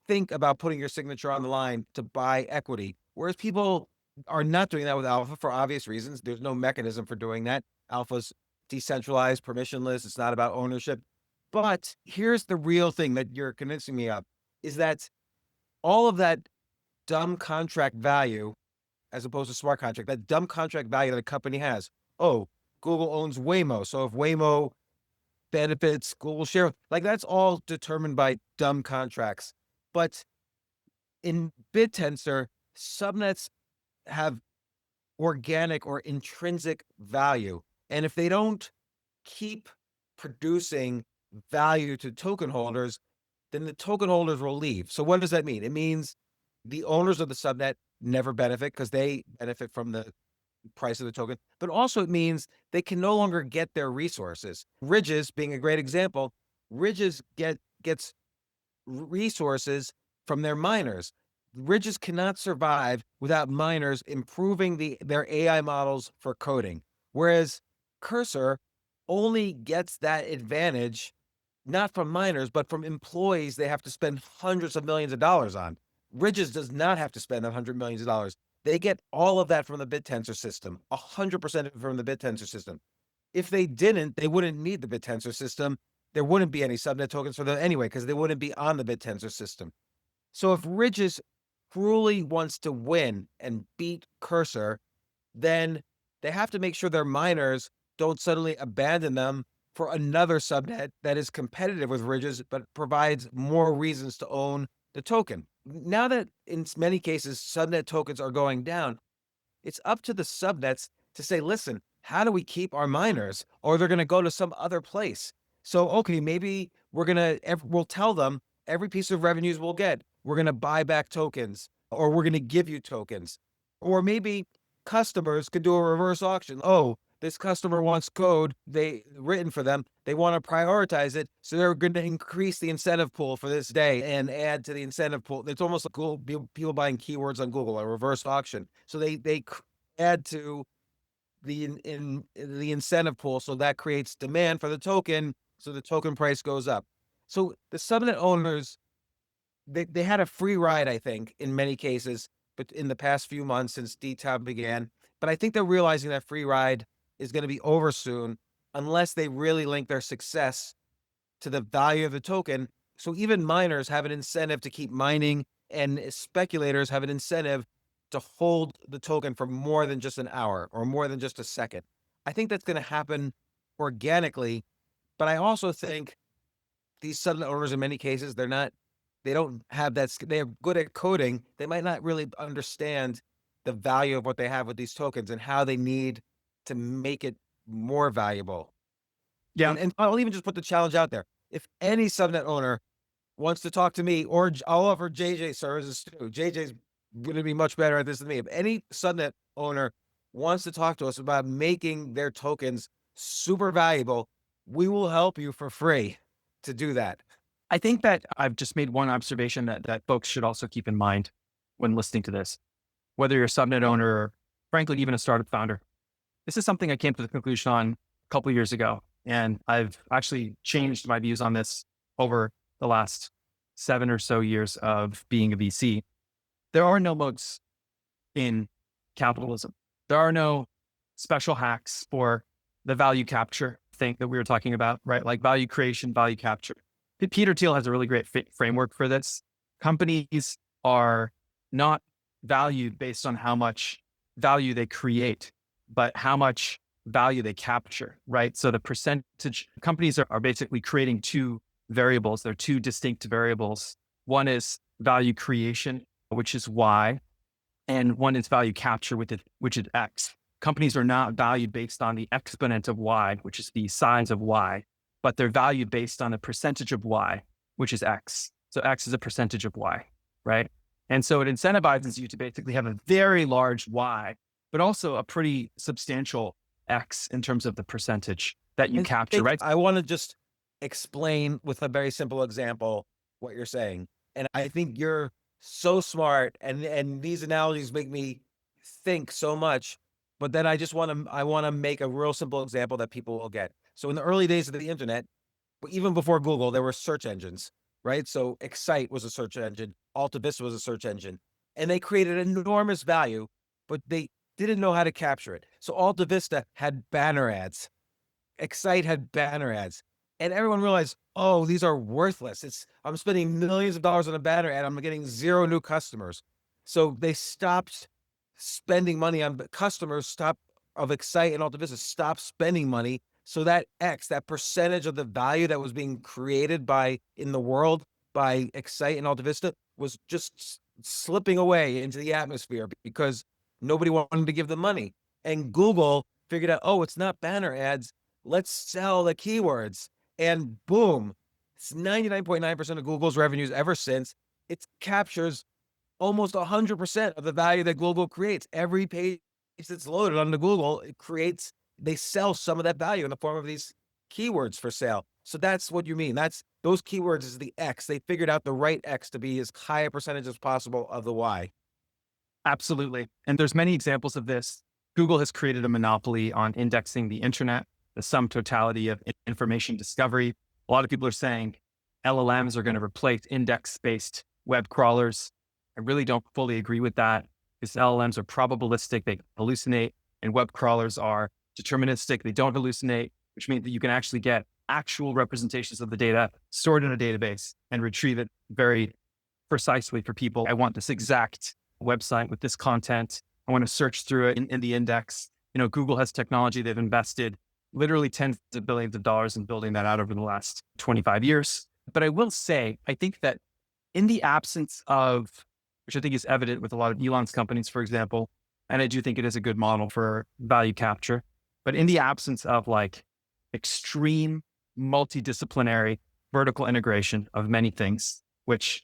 [SPEAKER 2] think about putting your signature on the line to buy equity. Whereas people are not doing that with alpha for obvious reasons. There's no mechanism for doing that. Alpha's decentralized, permissionless. It's not about ownership. But here's the real thing that you're convincing me of is that all of that dumb contract value, as opposed to smart contract, that dumb contract value that a company has. Oh, Google owns Waymo. So if Waymo benefits Google share, like that's all determined by dumb contracts. But in BitTensor, subnets have organic or intrinsic value. And if they don't keep producing value to token holders, then the token holders will leave. So what does that mean? It means the owners of the subnet never benefit because they benefit from the price of the token, but also it means they can no longer get their resources. Ridges being a great example, Ridges gets resources from their miners. Ridges cannot survive without miners improving their AI models for coding. Whereas Cursor only gets that advantage not from miners, but from employees they have to spend hundreds of millions of dollars on. Ridges does not have to spend $100 million. They get all of that from the Bittensor system, 100% from the Bittensor system. If they didn't, they wouldn't need the Bittensor system. There wouldn't be any subnet tokens for them anyway, because they wouldn't be on the Bittensor system. So if Ridges truly wants to win and beat Cursor, then they have to make sure their miners don't suddenly abandon them for another subnet that is competitive with Ridges, but provides more reasons to own the token. Now that in many cases, subnet tokens are going down, it's up to the subnets to say, listen, how do we keep our miners? Or they're going to go to some other place. So, okay, maybe we'll tell them every piece of revenues we'll get, we're going to buy back tokens, or we're going to give you tokens. Or maybe customers could do a reverse auction. Oh, this customer wants code written for them. They want to prioritize it. So they're going to increase the incentive pool for this day and add to the incentive pool. It's almost like Google, people buying keywords on Google, a reverse auction. So they add to the incentive pool. So that creates demand for the token. So the token price goes up. So the subnet owners, they had a free ride, I think, in many cases, but in the past few months since DTAB began. But I think they're realizing that free ride is going to be over soon unless they really link their success to the value of the token. So even miners have an incentive to keep mining, and speculators have an incentive to hold the token for more than just an hour or more than just a second. I think that's going to happen organically, but I also think these subnet owners, in many cases, they don't have that. They're good at coding. They might not really understand the value of what they have with these tokens and how they need to make it more valuable.
[SPEAKER 1] Yeah.
[SPEAKER 2] And I'll even just put the challenge out there. If any subnet owner wants to talk to me, or I'll offer JJ services too. JJ's going to be much better at this than me. If any subnet owner wants to talk to us about making their tokens super valuable, we will help you for free to do that.
[SPEAKER 1] I think that I've just made one observation that folks should also keep in mind when listening to this, whether you're a subnet owner or frankly, even a startup founder. This is something I came to the conclusion on a couple of years ago. And I've actually changed my views on this over the last 7 or so years of being a VC. There are no moats in capitalism. There are no special hacks for the value capture thing that we were talking about, right? Like value creation, value capture. Peter Thiel has a really great framework for this. Companies are not valued based on how much value they create, but how much value they capture, right? So the percentage, companies are basically creating two variables. They're two distinct variables. One is value creation, which is Y, and one is value capture, which is X. Companies are not valued based on the exponent of Y, which is the size of Y, but they're valued based on the percentage of Y, which is X. So X is a percentage of Y, right? And so it incentivizes you to basically have a very large Y, but also a pretty substantial X in terms of the percentage that you capture, right?
[SPEAKER 2] I want to just explain with a very simple example what you're saying. And I think you're so smart, and these analogies make me think so much. But then I want to make a real simple example that people will get. So in the early days of the internet, even before Google, there were search engines, right? So Excite was a search engine, AltaVista was a search engine, and they created enormous value, but they didn't know how to capture it. So AltaVista had banner ads, Excite had banner ads, and everyone realized, oh, these are worthless. I'm spending millions of dollars on a banner ad. I'm getting 0 new customers. So they stopped spending money on customers, of Excite and AltaVista stopped spending money. So that X, that percentage of the value that was being created in the world by Excite and AltaVista was just slipping away into the atmosphere because nobody wanted to give them money. And Google figured out, oh, it's not banner ads. Let's sell the keywords. And boom, it's 99.9% of Google's revenues ever since. It captures almost 100% of the value that Google creates. Every page that's loaded onto Google, they sell some of that value in the form of these keywords for sale. So that's what you mean. That's those keywords is the X. They figured out the right X to be as high a percentage as possible of the Y.
[SPEAKER 1] Absolutely. And there's many examples of this. Google has created a monopoly on indexing the internet, the sum totality of information discovery. A lot of people are saying LLMs are going to replace index-based web crawlers. I really don't fully agree with that because LLMs are probabilistic, they hallucinate, and web crawlers are deterministic, they don't hallucinate, which means that you can actually get actual representations of the data stored in a database and retrieve it very precisely for people. I want this exact website with this content. I want to search through it in the index. Google has technology. They've invested literally tens of billions of dollars in building that out over the last 25 years. But I will say, I think that in the absence of, which I think is evident with a lot of Elon's companies, for example, and I do think it is a good model for value capture, but in the absence of like extreme multidisciplinary vertical integration of many things, which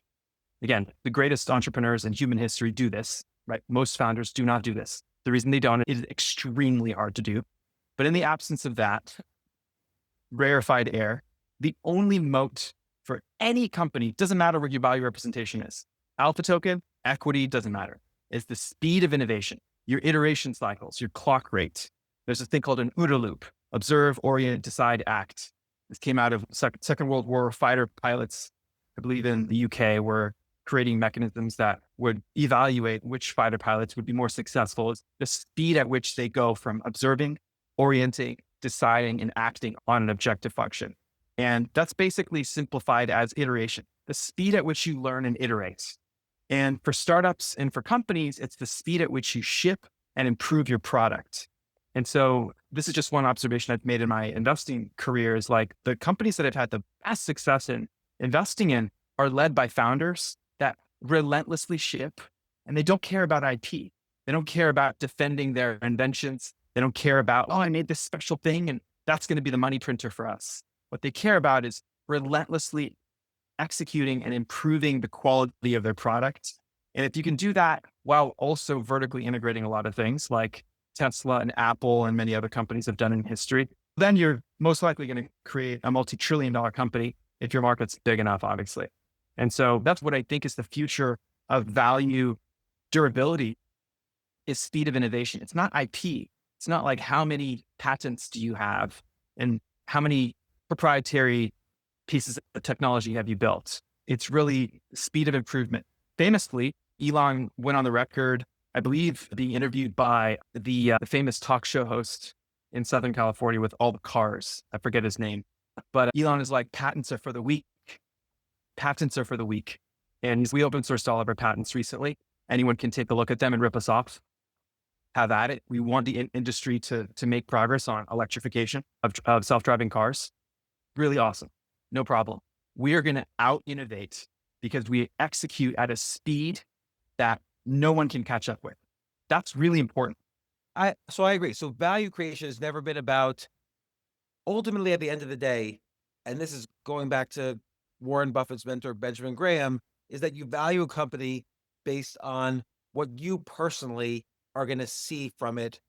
[SPEAKER 1] again, the greatest entrepreneurs in human history do this, right? Most founders do not do this. The reason they don't is extremely hard to do. But in the absence of that, rarefied air, the only moat for any company, doesn't matter what your value representation is. Alpha token, equity, doesn't matter. Is the speed of innovation, your iteration cycles, your clock rate. There's a thing called an OODA loop, observe, orient, decide, act. This came out of Second World War. Fighter pilots, I believe in the UK, were creating mechanisms that would evaluate which fighter pilots would be more successful. It's the speed at which they go from observing, orienting, deciding, and acting on an objective function. And that's basically simplified as iteration, the speed at which you learn and iterate. And for startups and for companies, it's the speed at which you ship and improve your product. And so this is just one observation I've made in my investing career is like the companies that I've had the best success in investing in are led by founders that relentlessly ship, and they don't care about IP. They don't care about defending their inventions. They don't care about, I made this special thing and that's going to be the money printer for us. What they care about is relentlessly executing and improving the quality of their product. And if you can do that while also vertically integrating a lot of things like Tesla and Apple and many other companies have done in history, then you're most likely going to create a multi-trillion-dollar company if your market's big enough, obviously. And so that's what I think is the future of value durability is speed of innovation. It's not IP. It's not like how many patents do you have and how many proprietary pieces of technology have you built. It's really speed of improvement. Famously, Elon went on the record, I believe, being interviewed by the famous talk show host in Southern California with all the cars. I forget his name, but Elon is like, patents are for the weak. Patents are for the weak. And we open sourced all of our patents recently. Anyone can take a look at them and rip us off. Have at it. We want the industry to make progress on electrification of self-driving cars. Really awesome. No problem. We are going to out-innovate because we execute at a speed that no one can catch up with. That's really important.
[SPEAKER 2] So I agree. So value creation has never been about, ultimately at the end of the day, and this is going back to Warren Buffett's mentor, Benjamin Graham, is that you value a company based on what you personally are going to see from it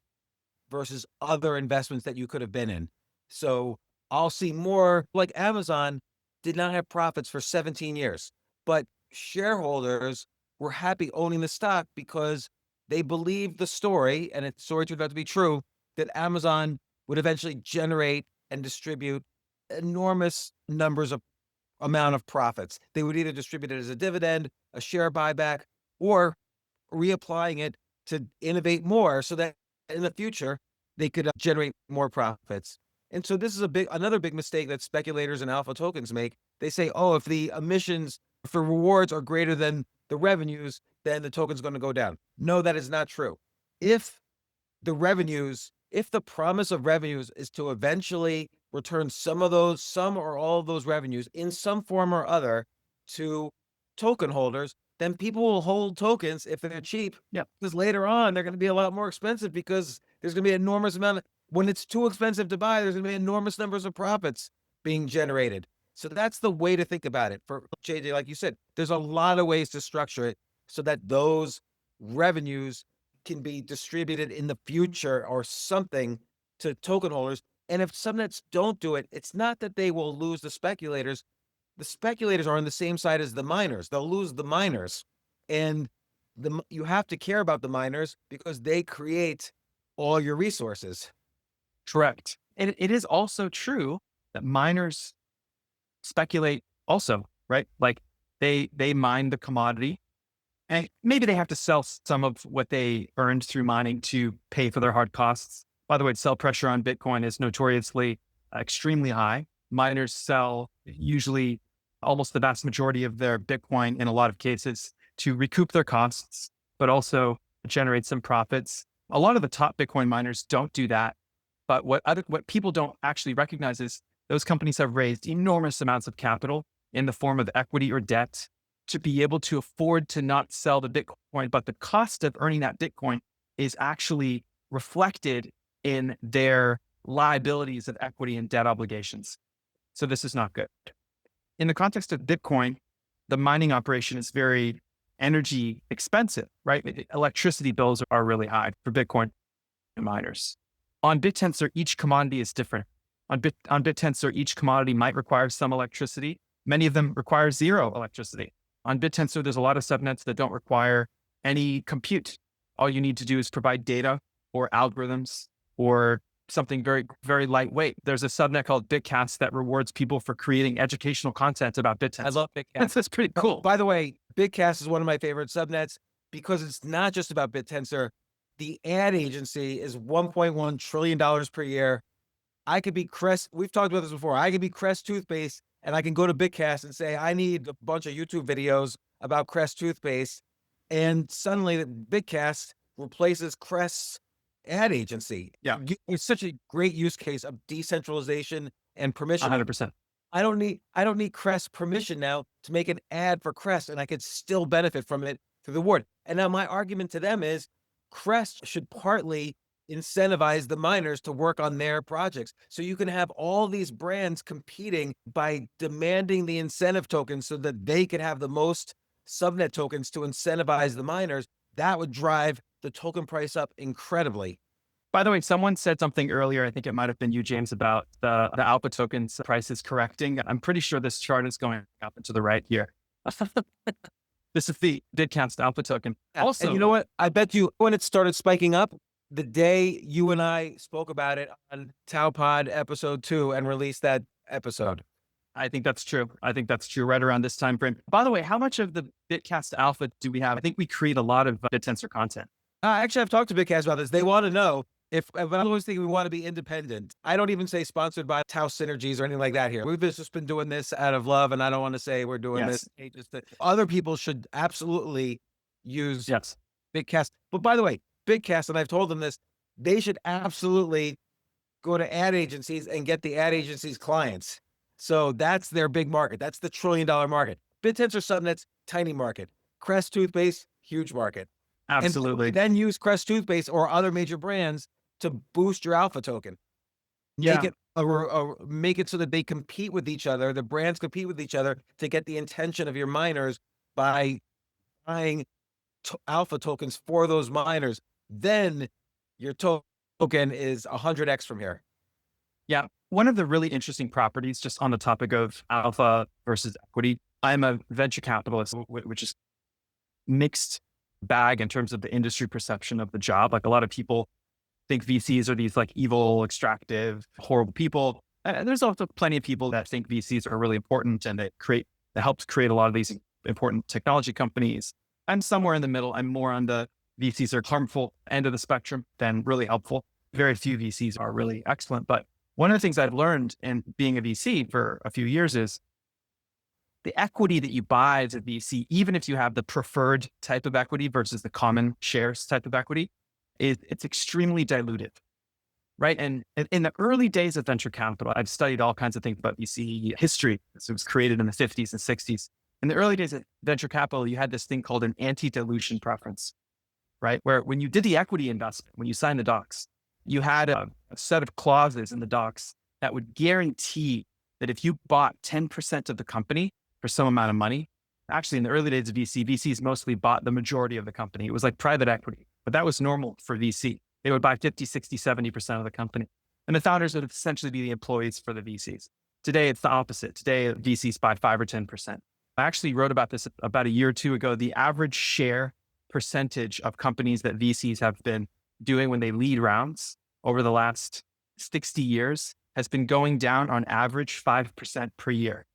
[SPEAKER 2] versus other investments that you could have been in. So I'll see more, like Amazon did not have profits for 17 years, but shareholders were happy owning the stock because they believed the story, and the story turned out to be true, that Amazon would eventually generate and distribute enormous amount of profits. They would either distribute it as a dividend, a share buyback, or reapplying it to innovate more so that in the future they could generate more profits. And so this is another big mistake that speculators and alpha tokens make. They say, oh, if the emissions for rewards are greater than the revenues, then the token's going to go down. No, that is not true. If the promise of revenues is to eventually return some or all of those revenues in some form or other to token holders, then people will hold tokens if they're cheap.
[SPEAKER 1] Yeah.
[SPEAKER 2] Because later on, they're going to be a lot more expensive because there's going to be an enormous when it's too expensive to buy, there's going to be enormous numbers of profits being generated. So that's the way to think about it. For JJ, like you said, there's a lot of ways to structure it so that those revenues can be distributed in the future or something to token holders. And if subnets don't do it, it's not that they will lose the speculators. The speculators are on the same side as the miners. They'll lose the miners. And you have to care about the miners because they create all your resources.
[SPEAKER 1] Correct. And it is also true that miners speculate also, right? Like they mine the commodity and maybe they have to sell some of what they earned through mining to pay for their hard costs. By the way, sell pressure on Bitcoin is notoriously extremely high. Miners sell usually almost the vast majority of their Bitcoin in a lot of cases to recoup their costs, but also generate some profits. A lot of the top Bitcoin miners don't do that. But what people don't actually recognize is those companies have raised enormous amounts of capital in the form of equity or debt to be able to afford to not sell the Bitcoin. But the cost of earning that Bitcoin is actually reflected in their liabilities of equity and debt obligations. So this is not good. In the context of Bitcoin, the mining operation is very energy expensive, right? Electricity bills are really high for Bitcoin miners. On Bittensor, each commodity is different. On Bittensor, each commodity might require some electricity. Many of them require zero electricity. On Bittensor, there's a lot of subnets that don't require any compute. All you need to do is provide data or algorithms or something very, very lightweight. There's a subnet called Bitcast that rewards people for creating educational content about Bittensor.
[SPEAKER 2] I love Bitcast.
[SPEAKER 1] That's pretty cool.
[SPEAKER 2] By the way, Bitcast is one of my favorite subnets because it's not just about Bittensor. The ad agency is $1.1 trillion per year. I could be Crest. We've talked about this before. I could be Crest toothpaste and I can go to Bitcast and say, I need a bunch of YouTube videos about Crest toothpaste. And suddenly the Bitcast replaces Crest's ad agency.
[SPEAKER 1] Yeah.
[SPEAKER 2] It's such a great use case of decentralization and permission.
[SPEAKER 1] 100%.
[SPEAKER 2] I don't need Crest permission now to make an ad for Crest, and I could still benefit from it through the award. And now my argument to them is Crest should partly incentivize the miners to work on their projects. So you can have all these brands competing by demanding the incentive tokens so that they can have the most subnet tokens to incentivize the miners. That would drive the token price up incredibly.
[SPEAKER 1] By the way, someone said something earlier, I think it might have been you, James, about the alpha tokens price is correcting. I'm pretty sure this chart is going up and to the right here. This is the Bitcast alpha token. Also,
[SPEAKER 2] and you know what? I bet you when it started spiking up, the day you and I spoke about it on Tau Pod episode 2 and released that episode.
[SPEAKER 1] I think that's true. I think that's true right around this time frame. By the way, how much of the Bitcast alpha do we have? I think we create a lot of Bittensor content.
[SPEAKER 2] Actually, I've talked to Bitcast about this. They want to know if I always think we want to be independent. I don't even say sponsored by Tau Synergies or anything like that here. We've just been doing this out of love, and I don't want to say we're doing this. Other people should absolutely use Bitcast. But by the way, Bitcast, and I've told them this, they should absolutely go to ad agencies and get the ad agencies' clients. So that's their big market. That's the $1 trillion market. Bittensor subnets, tiny market. Crest toothpaste, huge market.
[SPEAKER 1] Absolutely.
[SPEAKER 2] And then use Crest toothpaste or other major brands to boost your alpha token. Make it so that they compete with each other. The brands compete with each other to get the intention of your miners by buying alpha tokens for those miners. Then your token is 100x from here.
[SPEAKER 1] Yeah. One of the really interesting properties, just on the topic of alpha versus equity, I'm a venture capitalist, which is mixed bag in terms of the industry perception of the job. Like a lot of people think VCs are these like evil, extractive, horrible people. And there's also plenty of people that think VCs are really important and that helps create a lot of these important technology companies. I'm somewhere in the middle. I'm more on the VCs are harmful end of the spectrum than really helpful. Very few VCs are really excellent. But one of the things I've learned in being a VC for a few years is the equity that you buy as a VC, even if you have the preferred type of equity versus the common shares type of equity, it's extremely dilutive, right? And in the early days of venture capital, I've studied all kinds of things about VC history. So it was created in the 50s and 60s. In the early days of venture capital, you had this thing called an anti-dilution preference, right? Where when you did the equity investment, when you signed the docs, you had a set of clauses in the docs that would guarantee that if you bought 10% of the company for some amount of money, actually in the early days of VCs mostly bought the majority of the company. It was like private equity, but that was normal for VC. They would buy 50, 60, 70% of the company. And the founders would essentially be the employees for the VCs. Today, it's the opposite. Today, VCs buy 5 or 10%. I actually wrote about this about a year or two ago. The average share percentage of companies that VCs have been doing when they lead rounds over the last 60 years has been going down on average 5% per year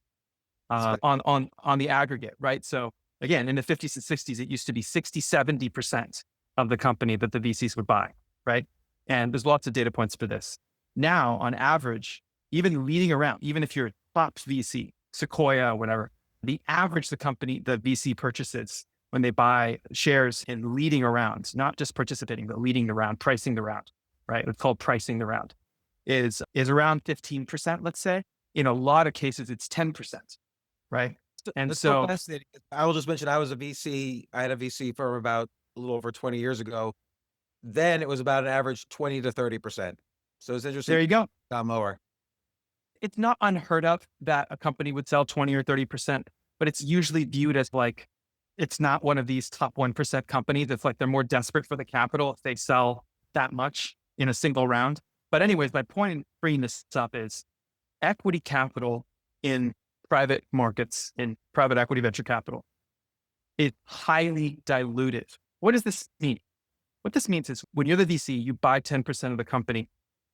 [SPEAKER 1] on the aggregate, right? So again, in the 50s and 60s, it used to be 60, 70% of the company that the VCs would buy, right? And there's lots of data points for this. Now, on average, even leading around, even if you're top VC, Sequoia, whatever, the average the VC purchases when they buy shares in leading a round, not just participating, but leading the round, pricing the round, right? It's called pricing the round, is around 15%, let's say. In a lot of cases, it's 10%, right? And
[SPEAKER 2] That's
[SPEAKER 1] so
[SPEAKER 2] fascinating. I will just mention I was a VC. I had a VC firm about a little over 20 years ago. Then it was about an average 20 to 30%. So it's interesting.
[SPEAKER 1] there you go.
[SPEAKER 2] Lower.
[SPEAKER 1] It's not unheard of that a company would sell 20 or 30%, but it's usually viewed as like, it's not one of these top 1% companies. It's like they're more desperate for the capital if they sell that much in a single round. But anyways, my point in bringing this up is equity capital in private markets, in private equity venture capital, is highly dilutive. What does this mean? What this means is when you're the VC, you buy 10% of the company,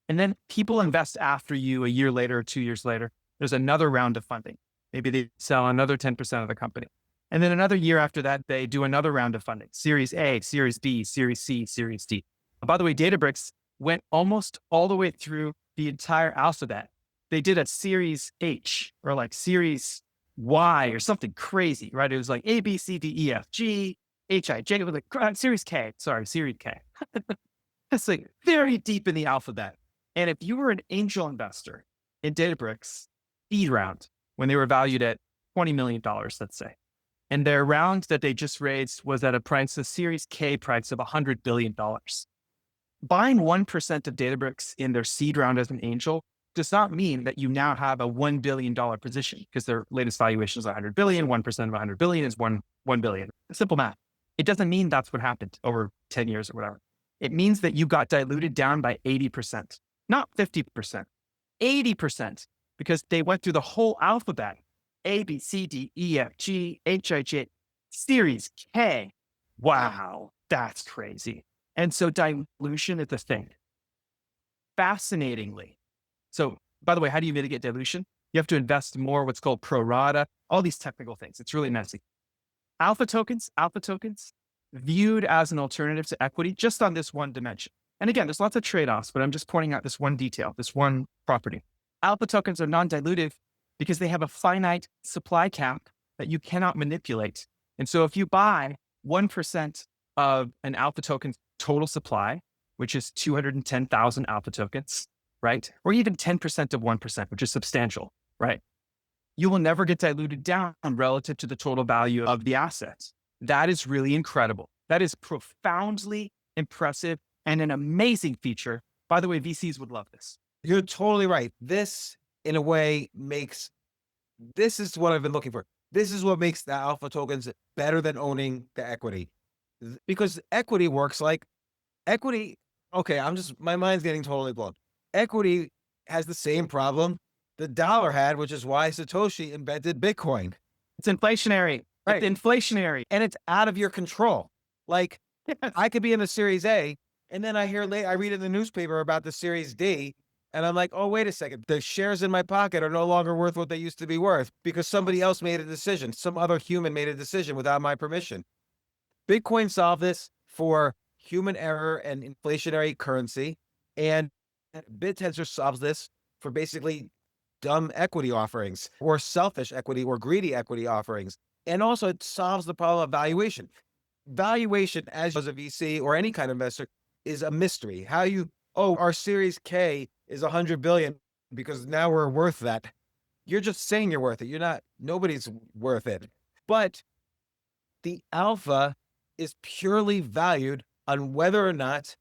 [SPEAKER 1] and then people invest after you a year later or 2 years later. There's another round of funding. Maybe they sell another 10% of the company. And then another year after that, they do another round of funding, Series A, Series B, Series C, Series D. By the way, Databricks went almost all the way through the entire alphabet. They did a Series H or like Series Y or something crazy, right? It was like A, B, C, D, E, F, G, H, I, J. It was like Series K. Sorry, Series K. It's like very deep in the alphabet. And if you were an angel investor in Databricks, seed round, when they were valued at $20 million, let's say, and their round that they just raised was at a Series K price of $100 billion. Buying 1% of Databricks in their seed round as an angel does not mean that you now have a $1 billion position, because their latest valuation is $100 billion. 1% of $100 billion is $1 billion. Simple math. It doesn't mean that's what happened over 10 years or whatever. It means that you got diluted down by 80%, not 50%, 80%, because they went through the whole alphabet. A, B, C, D, E, F, G, H, I, J, Series K. Wow, that's crazy. And so dilution is a thing. Fascinatingly. So, by the way, how do you mitigate dilution? You have to invest more, what's called pro rata, all these technical things. It's really messy. Alpha tokens, viewed as an alternative to equity just on this one dimension. And again, there's lots of trade-offs, but I'm just pointing out this one detail, this one property. Alpha tokens are non-dilutive because they have a finite supply cap that you cannot manipulate. And so if you buy 1% of an alpha token's total supply, which is 210,000 alpha tokens, right? Or even 10% of 1%, which is substantial, right? You will never get diluted down relative to the total value of the assets. That is really incredible. That is profoundly impressive and an amazing feature. By the way, VCs would love this.
[SPEAKER 2] You're totally right. This, in a way, this is what I've been looking for. This is what makes the alpha tokens better than owning the equity. Because equity works like equity. Okay, my mind's getting totally blown. Equity has the same problem the dollar had, which is why Satoshi invented Bitcoin.
[SPEAKER 1] It's inflationary.
[SPEAKER 2] Right.
[SPEAKER 1] It's inflationary.
[SPEAKER 2] And it's out of your control. Like, yes. I could be in the Series A, and then I read in the newspaper about the Series D, and I'm like, oh, wait a second. The shares in my pocket are no longer worth what they used to be worth because somebody else made a decision. Some other human made a decision without my permission. Bitcoin solved this for human error and inflationary currency, and Bittensor solves this for basically dumb equity offerings or selfish equity or greedy equity offerings. And also it solves the problem of valuation. Valuation as a VC or any kind of investor is a mystery. Our Series K is 100 billion because now we're worth that. You're just saying you're worth it. Nobody's worth it. But the alpha is purely valued on whether or not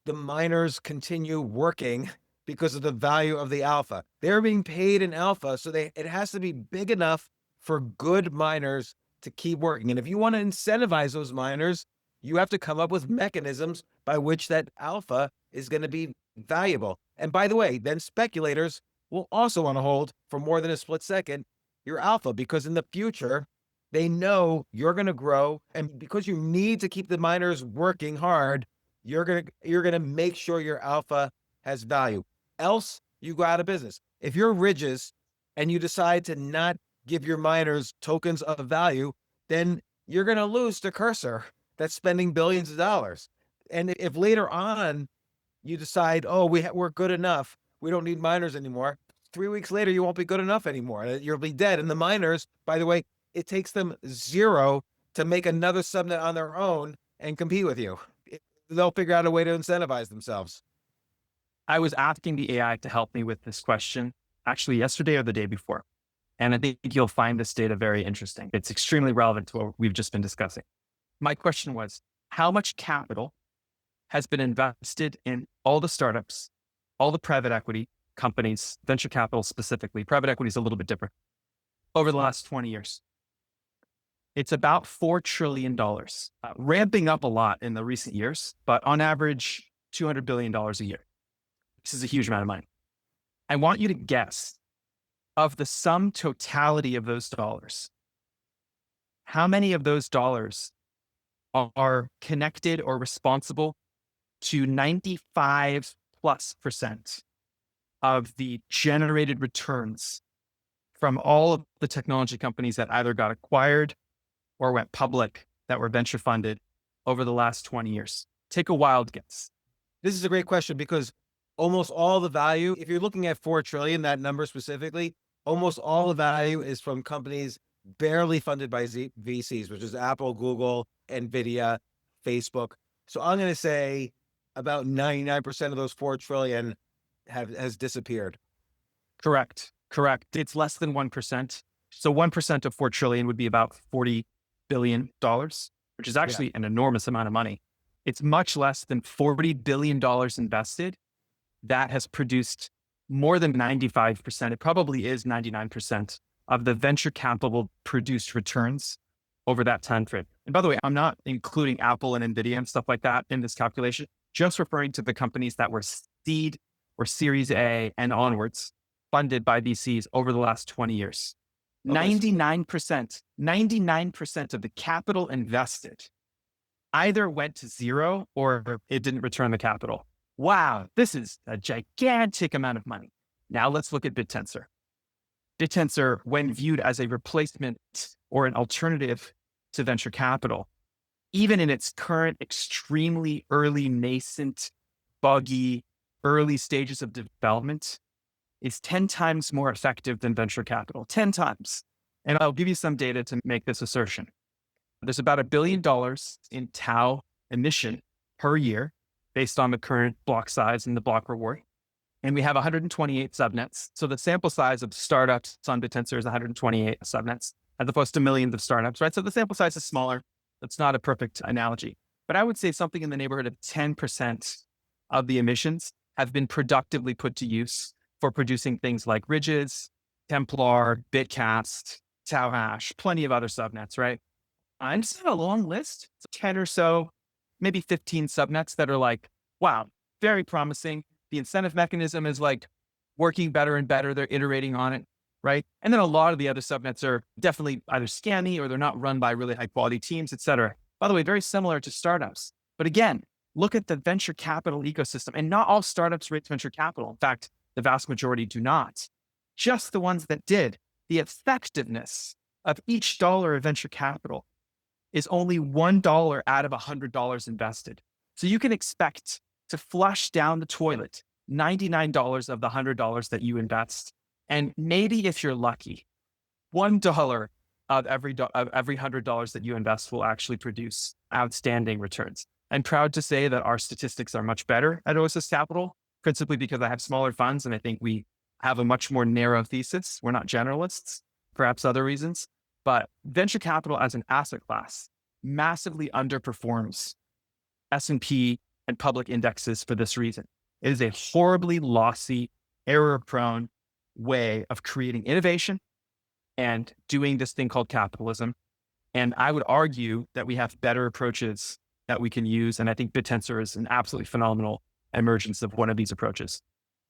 [SPEAKER 2] the miners continue working because of the value of the alpha. They're being paid in alpha, so it has to be big enough for good miners to keep working. And if you want to incentivize those miners, you have to come up with mechanisms by which that alpha is going to be valuable. And by the way, then speculators will also want to hold for more than a split second your alpha, because in the future, they know you're going to grow. And because you need to keep the miners working hard, you're going to make sure your alpha has value. Else you go out of business. If you're Ridges and you decide to not give your miners tokens of value, then you're going to lose to Cursor that's spending billions of dollars. And if later on you decide, oh, we're good enough, we don't need miners anymore, 3 weeks later, you won't be good enough anymore. You'll be dead. And the miners, by the way, it takes them 0 to make another subnet on their own and compete with you. They'll figure out a way to incentivize themselves.
[SPEAKER 1] I was asking the AI to help me with this question actually yesterday or the day before. And I think you'll find this data very interesting. It's extremely relevant to what we've just been discussing. My question was, how much capital has been invested in all the startups, all the private equity companies, venture capital specifically? Private equity is a little bit different. Over the last 20 years, it's about $4 trillion, ramping up a lot in the recent years, but on average, $200 billion a year. This is a huge amount of money. I want you to guess, of the sum totality of those dollars, how many of those dollars are connected or responsible to 95+% of the generated returns from all of the technology companies that either got acquired or went public that were venture funded over the last 20 years? Take a wild guess.
[SPEAKER 2] This is a great question, because almost all the value, if you're looking at 4 trillion, that number specifically, almost all the value is from companies barely funded by VCs, which is Apple, Google, Nvidia, Facebook. So I'm going to say about 99% of those 4 trillion has disappeared.
[SPEAKER 1] Correct. It's less than 1%. So 1% of 4 trillion would be about $40 billion, which is actually an enormous amount of money. It's much less than $40 billion invested. That has produced more than 95%. It probably is 99% of the venture capital produced returns over that time frame. And by the way, I'm not including Apple and Nvidia and stuff like that in this calculation, just referring to the companies that were seed or Series A and onwards funded by VCs over the last 20 years. Okay. 99% of the capital invested either went to zero or it didn't return the capital. Wow, this is a gigantic amount of money. Now let's look at Bittensor. Bittensor, when viewed as a replacement or an alternative to venture capital, even in its current extremely early, nascent, buggy, early stages of development, is 10 times more effective than venture capital, 10 times. And I'll give you some data to make this assertion. There's about $1 billion in tau emission per year based on the current block size and the block reward. And we have 128 subnets. So the sample size of startups on Bittensor is 128 subnets, as opposed to millions of startups, right? So the sample size is smaller. That's not a perfect analogy. But I would say something in the neighborhood of 10% of the emissions have been productively put to use for producing things like Ridges, Templar, Bitcast, Tau Hash, plenty of other subnets, right? I'm just on a long list, so 10 or so, maybe 15 subnets that are like, wow, very promising. The incentive mechanism is like working better and better. They're iterating on it, right? And then a lot of the other subnets are definitely either scammy or they're not run by really high quality teams, et cetera. By the way, very similar to startups. But again, look at the venture capital ecosystem, and not all startups raise venture capital. In fact, the vast majority do not. Just the ones that did. The effectiveness of each dollar of venture capital is only $1 out of $100 invested. So you can expect to flush down the toilet $99 of the $100 that you invest. And maybe if you're lucky, $1 of every $100 that you invest will actually produce outstanding returns. I'm proud to say that our statistics are much better at OSS Capital, principally because I have smaller funds and I think we have a much more narrow thesis. We're not generalists, perhaps other reasons, but venture capital as an asset class massively underperforms S&P and public indexes for this reason. It is a horribly lossy, error-prone way of creating innovation and doing this thing called capitalism. And I would argue that we have better approaches that we can use. And I think Bittensor is an absolutely phenomenal emergence of one of these approaches.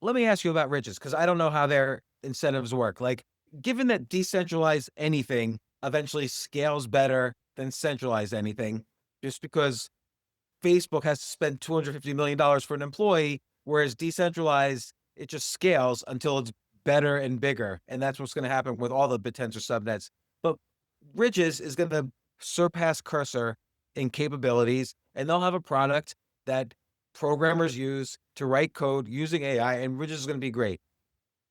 [SPEAKER 2] let me ask you about Ridges, because I don't know how their incentives work. Like, given that decentralized anything eventually scales better than centralized anything, just because Facebook has to spend $250 million for an employee, whereas decentralized, it just scales until it's better and bigger. And that's what's going to happen with all the Bittensor subnets. But Ridges is going to surpass Cursor in capabilities, and they'll have a product that programmers use to write code using AI, and Ridges is going to be great.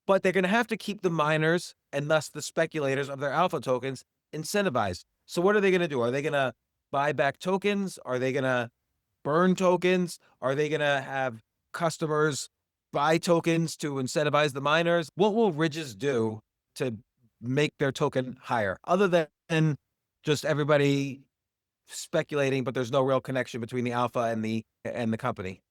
[SPEAKER 2] But they're going to have to keep the miners and thus the speculators of their alpha tokens incentivized. So what are they going to do? Are they going to buy back tokens? Are they going to burn tokens? Are they going to have customers buy tokens to incentivize the miners? What will Ridges do to make their token higher, other than just everybody speculating, but there's no real connection between the alpha and the company?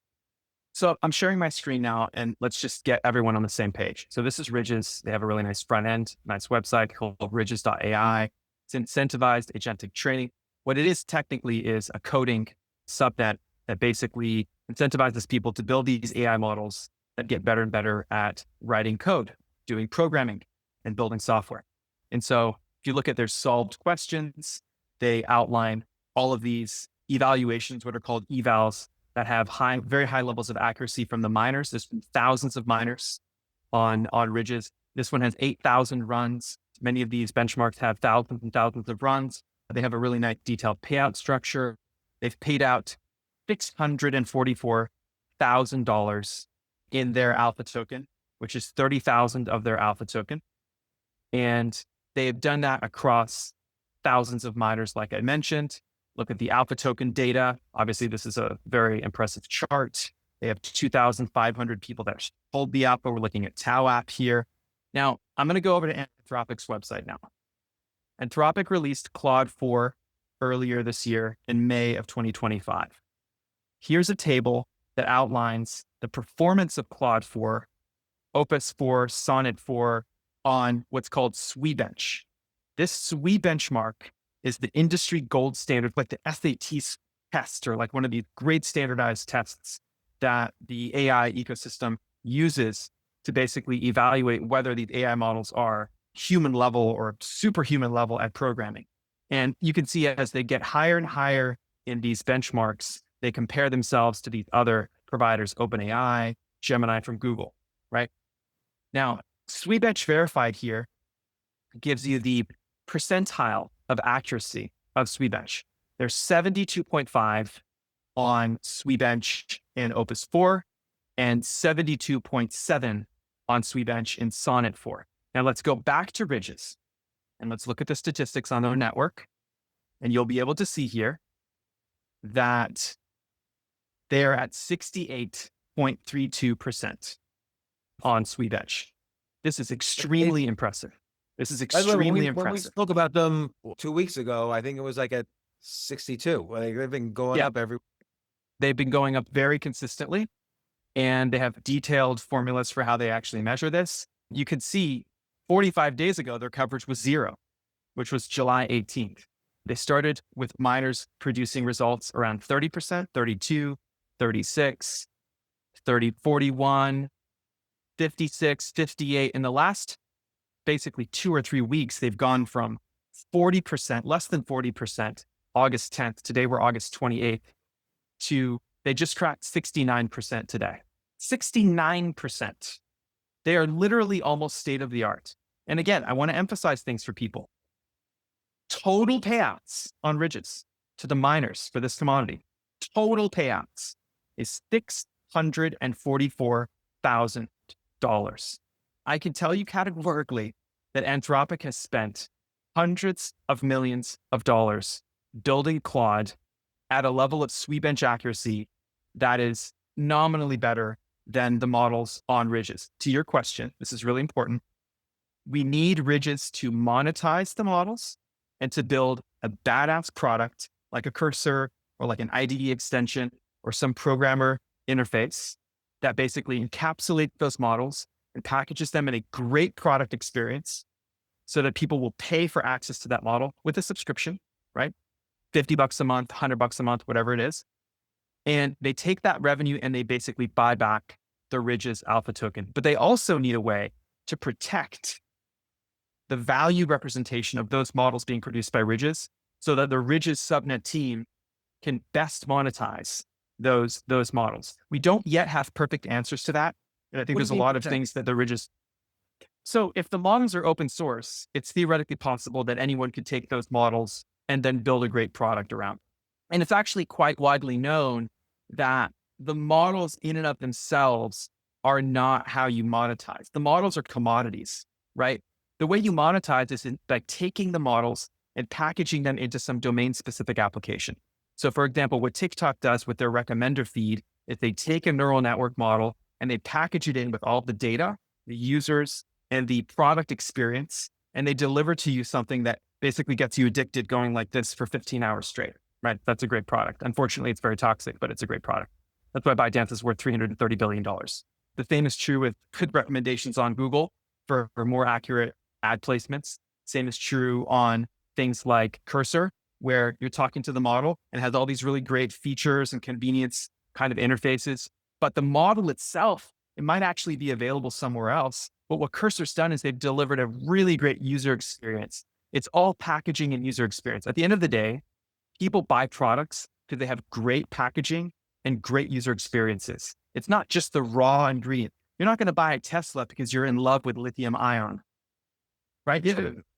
[SPEAKER 1] So I'm sharing my screen now, and let's just get everyone on the same page. So this is Ridges. They have a really nice front end, nice website called ridges.ai. It's incentivized agentic trading. What it is technically is a coding subnet that basically incentivizes people to build these AI models that get better and better at writing code, doing programming, and building software. And so if you look at their solved questions, they outline all of these evaluations, what are called evals, that have very high levels of accuracy from the miners. There's been thousands of miners on Ridges. This one has 8,000 runs. Many of these benchmarks have thousands and thousands of runs. They have a really nice detailed payout structure. They've paid out $644,000 in their alpha token, which is 30,000 of their alpha token. And they have done that across thousands of miners, like I mentioned. Look at the alpha token data. Obviously, this is a very impressive chart. They have 2,500 people that hold the alpha. We're looking at Tau app here. Now, I'm going to go over to Anthropic's website now. Anthropic released Claude 4 earlier this year in May of 2025. Here's a table that outlines the performance of Claude 4, Opus 4, Sonnet 4 on what's called SWE-bench. This SWE benchmark is the industry gold standard, like the SAT test, or like one of these great standardized tests that the AI ecosystem uses to basically evaluate whether these AI models are human level or superhuman level at programming. And you can see as they get higher and higher in these benchmarks, they compare themselves to these other providers, OpenAI, Gemini from Google, right? Now, SWE-bench verified here gives you the percentile of accuracy of SWE-bench. There's 72.5 on SWE-bench in Opus 4 and 72.7 on SWE-bench in Sonnet 4. Now let's go back to Ridges and let's look at the statistics on their network. And you'll be able to see here that they are at 68.32% on SWE-bench. This is extremely impressive. This is extremely impressive.
[SPEAKER 2] When we spoke about them 2 weeks ago, I think it was like at 62. Like they've been going up
[SPEAKER 1] They've been going up very consistently, and they have detailed formulas for how they actually measure this. You can see 45 days ago, their coverage was 0, which was July 18th. They started with miners producing results around 30%, 32, 36, 30, 41, 56, 58. In the last basically 2 or 3 weeks, they've gone from 40%, less than 40%, August 10th. Today, we're August 28th, to they just cracked 69% today. 69%. They are literally almost state of the art. And again, I want to emphasize things for people. Total payouts on Ridges to the miners for this commodity, total payouts is $644,000. I can tell you categorically that Anthropic has spent hundreds of millions of dollars building Claude at a level of SWE-bench accuracy that is nominally better than the models on Ridges. To your question, this is really important. We need Ridges to monetize the models and to build a badass product like a Cursor or like an IDE extension or some programmer interface that basically encapsulates those models and packages them in a great product experience so that people will pay for access to that model with a subscription, right? $50 a month, $100 a month, whatever it is. And they take that revenue and they basically buy back the Ridges alpha token, but they also need a way to protect the value representation of those models being produced by Ridges so that the Ridges subnet team can best monetize those models. We don't yet have perfect answers to that. And I think
[SPEAKER 2] What do
[SPEAKER 1] there's
[SPEAKER 2] you
[SPEAKER 1] a
[SPEAKER 2] mean
[SPEAKER 1] lot of
[SPEAKER 2] protect?
[SPEAKER 1] things that the Ridges. So if the models are open source, it's theoretically possible that anyone could take those models and then build a great product around. And it's actually quite widely known that the models in and of themselves are not how you monetize. The models are commodities, right? The way you monetize is by taking the models and packaging them into some domain specific application. So for example, what TikTok does with their recommender feed is they take a neural network model and they package it in with all the data, the users, and the product experience, and they deliver to you something that basically gets you addicted going like this for 15 hours straight, right? That's a great product. Unfortunately, it's very toxic, but it's a great product. That's why ByteDance is worth $330 billion. The same is true with good recommendations on Google for more accurate ad placements. Same is true on things like Cursor, where you're talking to the model and has all these really great features and convenience kind of interfaces. But the model itself, it might actually be available somewhere else. But what Cursor's done is they've delivered a really great user experience. It's all packaging and user experience. At the end of the day, people buy products because they have great packaging and great user experiences. It's not just the raw ingredient. You're not going to buy a Tesla because you're in love with lithium ion, right?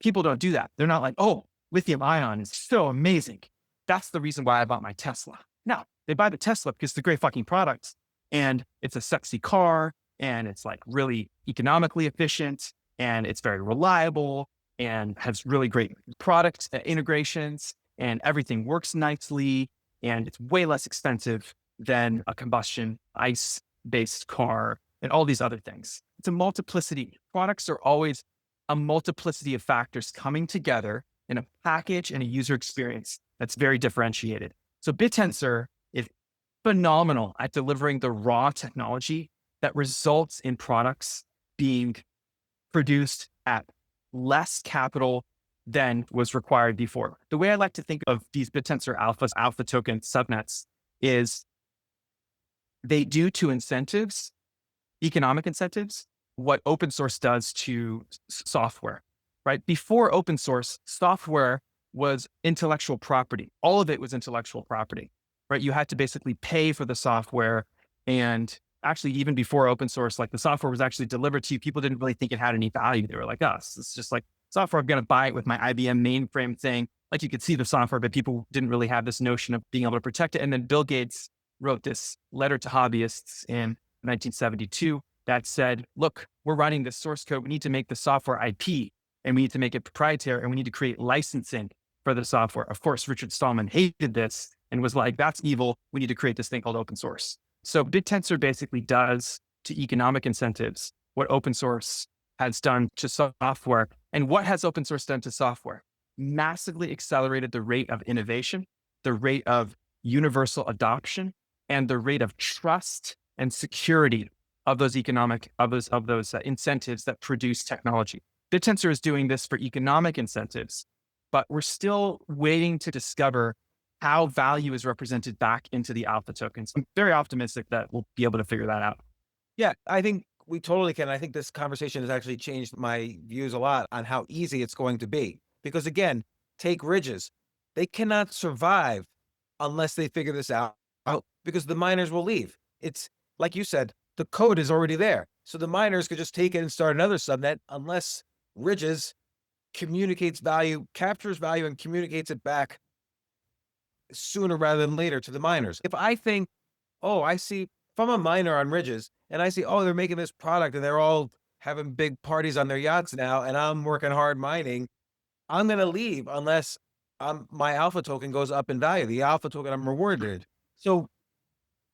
[SPEAKER 1] People don't do that. They're not like, oh, lithium ion is so amazing. That's the reason why I bought my Tesla. No, they buy the Tesla because it's a great fucking product and it's a sexy car and it's like really economically efficient and it's very reliable and has really great product integrations and everything works nicely and it's way less expensive than a combustion ICE based car and all these other things. It's a multiplicity. Products are always a multiplicity of factors coming together in a package and a user experience that's very differentiated. So Bittensor is phenomenal at delivering the raw technology that results in products being produced at less capital than was required before. The way I like to think of these Bittensor alpha token subnets is they do to incentives, economic incentives, what open source does to software, right? Before open source, software was intellectual property. All of it was intellectual property, right? You had to basically pay for the software. And actually, even before open source, like the software was actually delivered to you, people didn't really think it had any value. They were like, us, it's just like software. I'm going to buy it with my IBM mainframe thing. Like you could see the software, but people didn't really have this notion of being able to protect it. And then Bill Gates wrote this letter to hobbyists in 1972 that said, look, we're writing this source code. We need to make the software IP and we need to make it proprietary and we need to create licensing for the software. Of course, Richard Stallman hated this and was like, that's evil. We need to create this thing called open source. So Bittensor basically does to economic incentives what open source has done to software. And what has open source done to software? Massively accelerated the rate of innovation, the rate of universal adoption, and the rate of trust and security of those incentives that produce technology. Bittensor is doing this for economic incentives, but we're still waiting to discover how value is represented back into the alpha tokens. I'm very optimistic that we'll be able to figure that out.
[SPEAKER 2] Yeah, I think we totally can. I think this conversation has actually changed my views a lot on how easy it's going to be. Because again, take Ridges. They cannot survive unless they figure this out because the miners will leave. It's like you said, the code is already there. So the miners could just take it and start another subnet unless Ridges communicates value, captures value, and communicates it back sooner rather than later to the miners. If I think, oh, I see, if I'm a miner on Ridges and I see, oh, they're making this product and they're all having big parties on their yachts now and I'm working hard mining, I'm going to leave unless my alpha token goes up in value. The alpha token I'm rewarded. So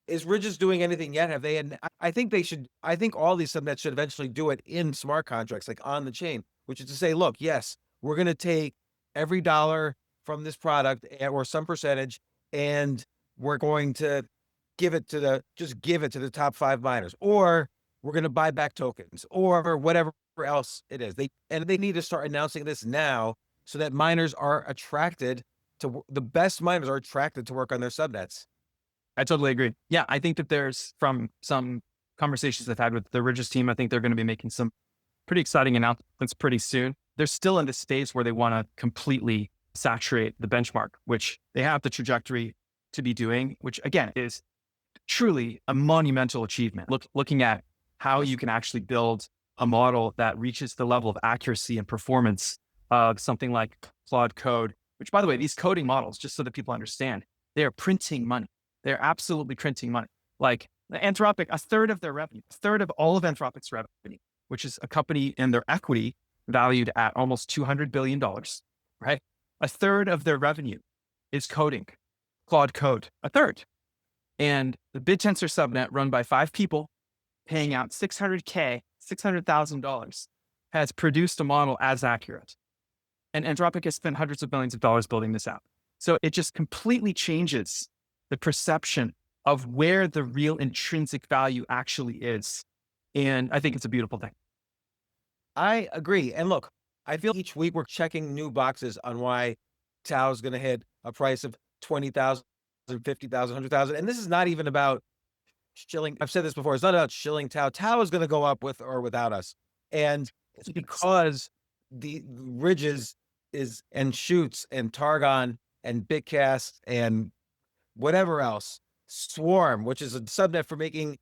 [SPEAKER 2] is Ridges doing anything yet? Have they? I think they should. I think all these subnets should eventually do it in smart contracts, like on the chain, which is to say, look, yes, we're going to take every dollar from this product or some percentage, and we're going to give it to the top 5 miners, or we're going to buy back tokens, or whatever else it is. They need to start announcing this now so that miners are attracted to the best miners are attracted to work on their subnets.
[SPEAKER 1] I totally agree. Yeah, I think that there's from some conversations I've had with the Ridges team, I think they're going to be making some pretty exciting announcements pretty soon. They're still in this stage where they want to completely saturate the benchmark, which they have the trajectory to be doing, which again is truly a monumental achievement. Looking at how you can actually build a model that reaches the level of accuracy and performance of something like Claude Code, which by the way, these coding models, just so that people understand, they are printing money. They're absolutely printing money. Like Anthropic, a third of their revenue, a third of all of Anthropic's revenue, which is a company and their equity valued at almost $200 billion, right? A third of their revenue is coding, Claude Code, a third. And the Bittensor subnet run by 5 people paying out $600,000 has produced a model as accurate. And Anthropic has spent hundreds of millions of dollars building this out. So it just completely changes the perception of where the real intrinsic value actually is. And I think it's a beautiful thing.
[SPEAKER 2] I agree. And look, I feel each week we're checking new boxes on why Tau is going to hit a price of 20,000, 50,000, 100,000. And this is not even about shilling. I've said this before. It's not about shilling Tau. Tau is going to go up with or without us. And it's because the Ridges and Shoots and Targon and Bitcast and whatever else, Swarm, which is a subnet for making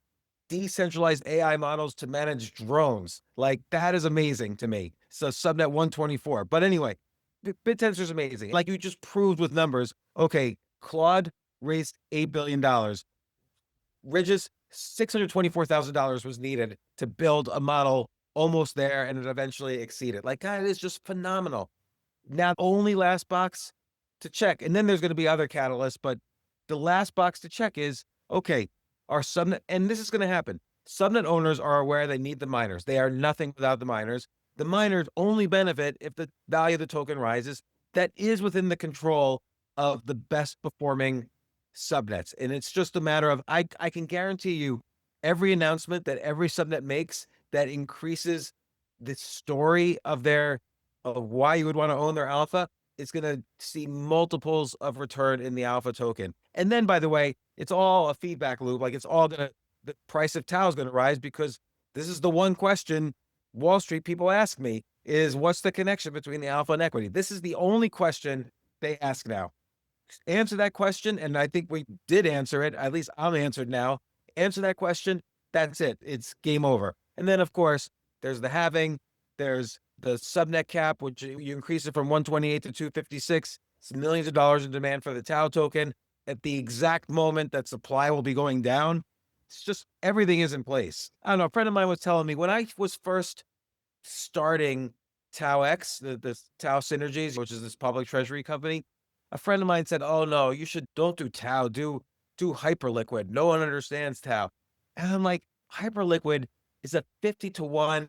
[SPEAKER 2] decentralized AI models to manage drones. Like, that is amazing to me. So subnet 124. But anyway, Bittensor is amazing. Like you just proved with numbers. Okay, Claude raised $8 billion. Ridges, $624,000 was needed to build a model almost there, and it eventually exceeded. Like, God, it is just phenomenal. Now, only last box to check, and then there's going to be other catalysts, but the last box to check is, okay, our subnet, and this is going to happen. Subnet owners are aware they need the miners. They are nothing without the miners. The miners only benefit if the value of the token rises. That is within the control of the best performing subnets. And it's just a matter of, I can guarantee you every announcement that every subnet makes that increases the story of why you would want to own their alpha, it's going to see multiples of return in the alpha token. And then, by the way, it's all a feedback loop. Like, it's all the price of Tau is going to rise, because this is the one question Wall Street people ask me is, what's the connection between the alpha and equity? This is the only question they ask now. Answer that question, and I think we did answer it. At least I'm answered now. Answer that question. That's it. It's game over. And then, of course, there's the halving. There's the subnet cap, which you increase it from 128 to 256. It's millions of dollars in demand for the Tau token. At the exact moment that supply will be going down, it's just everything is in place. I don't know. A friend of mine was telling me when I was first starting Tau X, the Tau Synergies, which is this public treasury company, a friend of mine said, "Oh no, don't do Tau, do Hyperliquid. No one understands Tau." And I'm like, Hyperliquid is a 50-to-1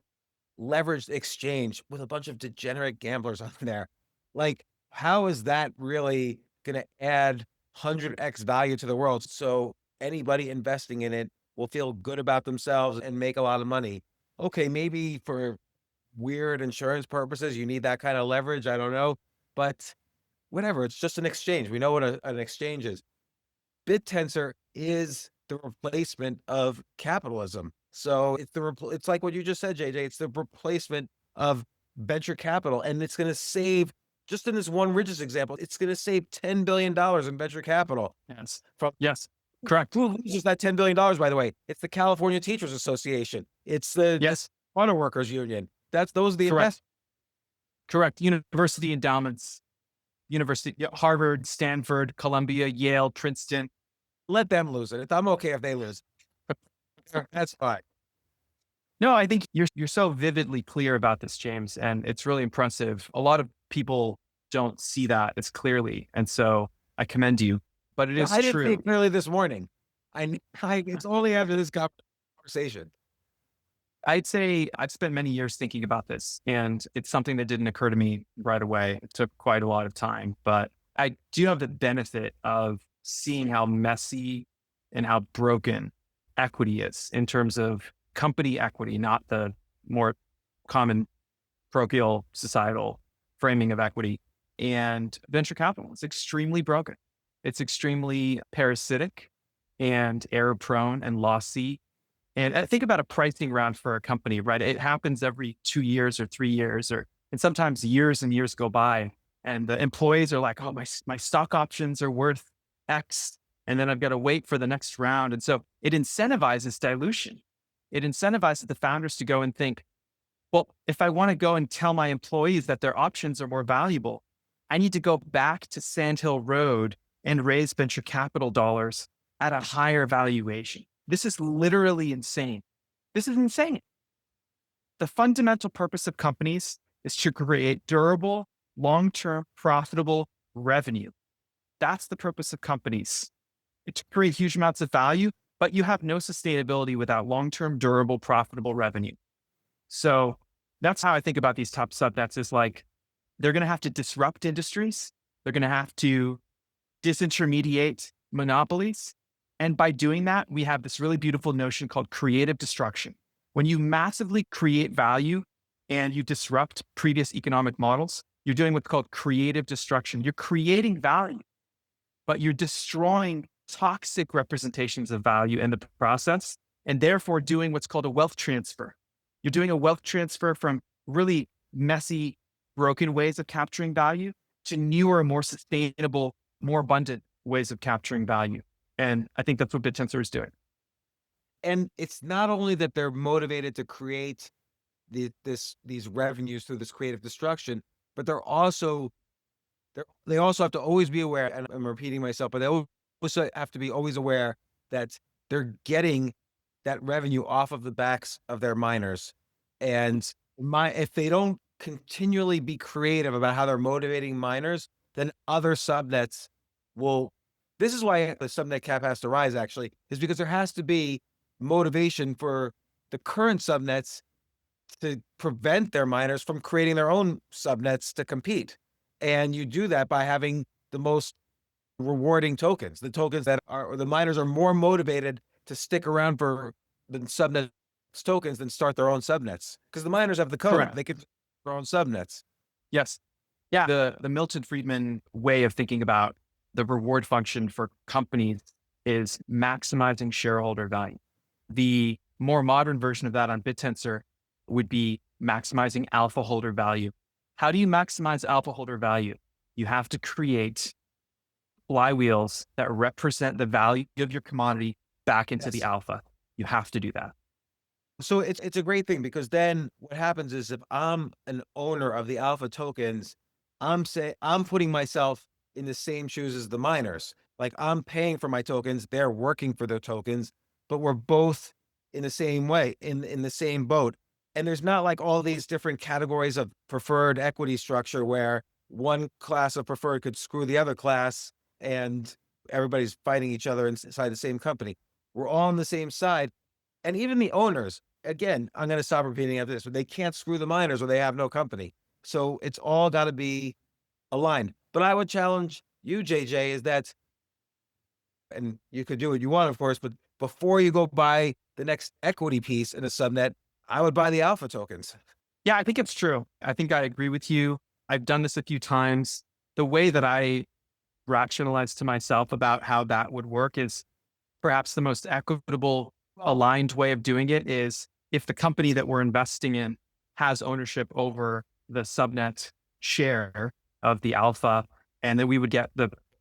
[SPEAKER 2] leveraged exchange with a bunch of degenerate gamblers on there. Like, how is that really going to add 100x value to the world? So anybody investing in it will feel good about themselves and make a lot of money. Okay, maybe for weird insurance purposes, you need that kind of leverage. I don't know, but whatever. It's just an exchange. We know what an exchange is. Bittensor is the replacement of capitalism. So it's like what you just said, JJ. It's the replacement of venture capital, and it's going to save, just in this one Ridges example, it's going to save $10 billion in venture capital.
[SPEAKER 1] Yes, correct.
[SPEAKER 2] Who loses that $10 billion, by the way? It's the California Teachers Association. It's the Auto Workers Union. Those are the investors.
[SPEAKER 1] Correct. University endowments, Harvard, Stanford, Columbia, Yale, Princeton.
[SPEAKER 2] Let them lose it. I'm okay if they lose. That's fine.
[SPEAKER 1] No, I think you're so vividly clear about this, James, and it's really impressive. A lot of people don't see that as clearly, and so I commend you. But it is true.
[SPEAKER 2] I didn't see it clearly this morning. It's only after this conversation.
[SPEAKER 1] I'd say I've spent many years thinking about this, and it's something that didn't occur to me right away. It took quite a lot of time, but I do have the benefit of seeing how messy and how broken equity is in terms of company equity, not the more common parochial societal framing of equity. And venture capital is extremely broken. It's extremely parasitic and error prone and lossy. And think about a pricing round for a company, right? It happens every 2 years or 3 years, and sometimes years and years go by. And the employees are like, oh, my stock options are worth X. And then I've got to wait for the next round. And so it incentivizes dilution. It incentivizes the founders to go and think, well, if I want to go and tell my employees that their options are more valuable, I need to go back to Sandhill Road and raise venture capital dollars at a higher valuation. This is literally insane. This is insane. The fundamental purpose of companies is to create durable, long-term, profitable revenue. That's the purpose of companies. It's to create huge amounts of value, but you have no sustainability without long-term, durable, profitable revenue. So that's how I think about these top subnets is like, they're going to have to disrupt industries. They're going to have to disintermediate monopolies. And by doing that, we have this really beautiful notion called creative destruction. When you massively create value and you disrupt previous economic models, you're doing what's called creative destruction. You're creating value, but you're destroying toxic representations of value in the process, and therefore doing what's called a wealth transfer. You're doing a wealth transfer from really messy, broken ways of capturing value to newer, more sustainable, more abundant ways of capturing value. And I think that's what Bittensor is doing.
[SPEAKER 2] And it's not only that they're motivated to create these revenues through this creative destruction, but they also have to always be aware, and I'm repeating myself, but they also have to be always aware that they're getting that revenue off of the backs of their miners. And if they don't continually be creative about how they're motivating miners, then other subnets will. This is why the subnet cap has to rise, actually, is because there has to be motivation for the current subnets to prevent their miners from creating their own subnets to compete. And you do that by having the most rewarding tokens, the tokens that are, the miners are more motivated to stick around for the subnet tokens than start their own subnets, because the miners have the code.
[SPEAKER 1] Correct.
[SPEAKER 2] They could their own subnets.
[SPEAKER 1] Yes. Yeah. The Milton Friedman way of thinking about the reward function for companies is maximizing shareholder value. The more modern version of that on Bittensor would be maximizing alpha holder value. How do you maximize alpha holder value? You have to create flywheels that represent the value of your commodity back into the alpha. You have to do that.
[SPEAKER 2] So it's a great thing, because then what happens is, if I'm an owner of the alpha tokens, I'm putting myself in the same shoes as the miners. Like, I'm paying for my tokens, they're working for their tokens, but we're both in the same way, in the same boat. And there's not like all these different categories of preferred equity structure where one class of preferred could screw the other class and everybody's fighting each other inside the same company. We're all on the same side. And even the owners, again, I'm going to stop repeating after this, but they can't screw the miners or they have no company. So it's all got to be aligned. But I would challenge you, JJ, is that, and you could do what you want, of course, but before you go buy the next equity piece in a subnet, I would buy the alpha tokens.
[SPEAKER 1] Yeah, I think it's true. I think I agree with you. I've done this a few times. The way that I rationalize to myself about how that would work is perhaps the most equitable, aligned way of doing it is if the company that we're investing in has ownership over the subnet share of the alpha, and then we would get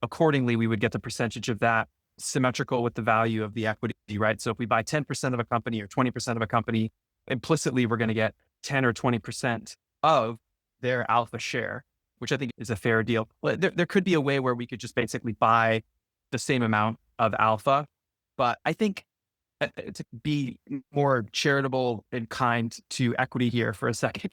[SPEAKER 1] accordingly, we would get the percentage of that symmetrical with the value of the equity, right? So if we buy 10% of a company or 20% of a company, implicitly, we're going to get 10 or 20% of their alpha share, which I think is a fair deal. There could be a way where we could just basically buy the same amount of alpha, but I think to be more charitable and kind to equity here for a second,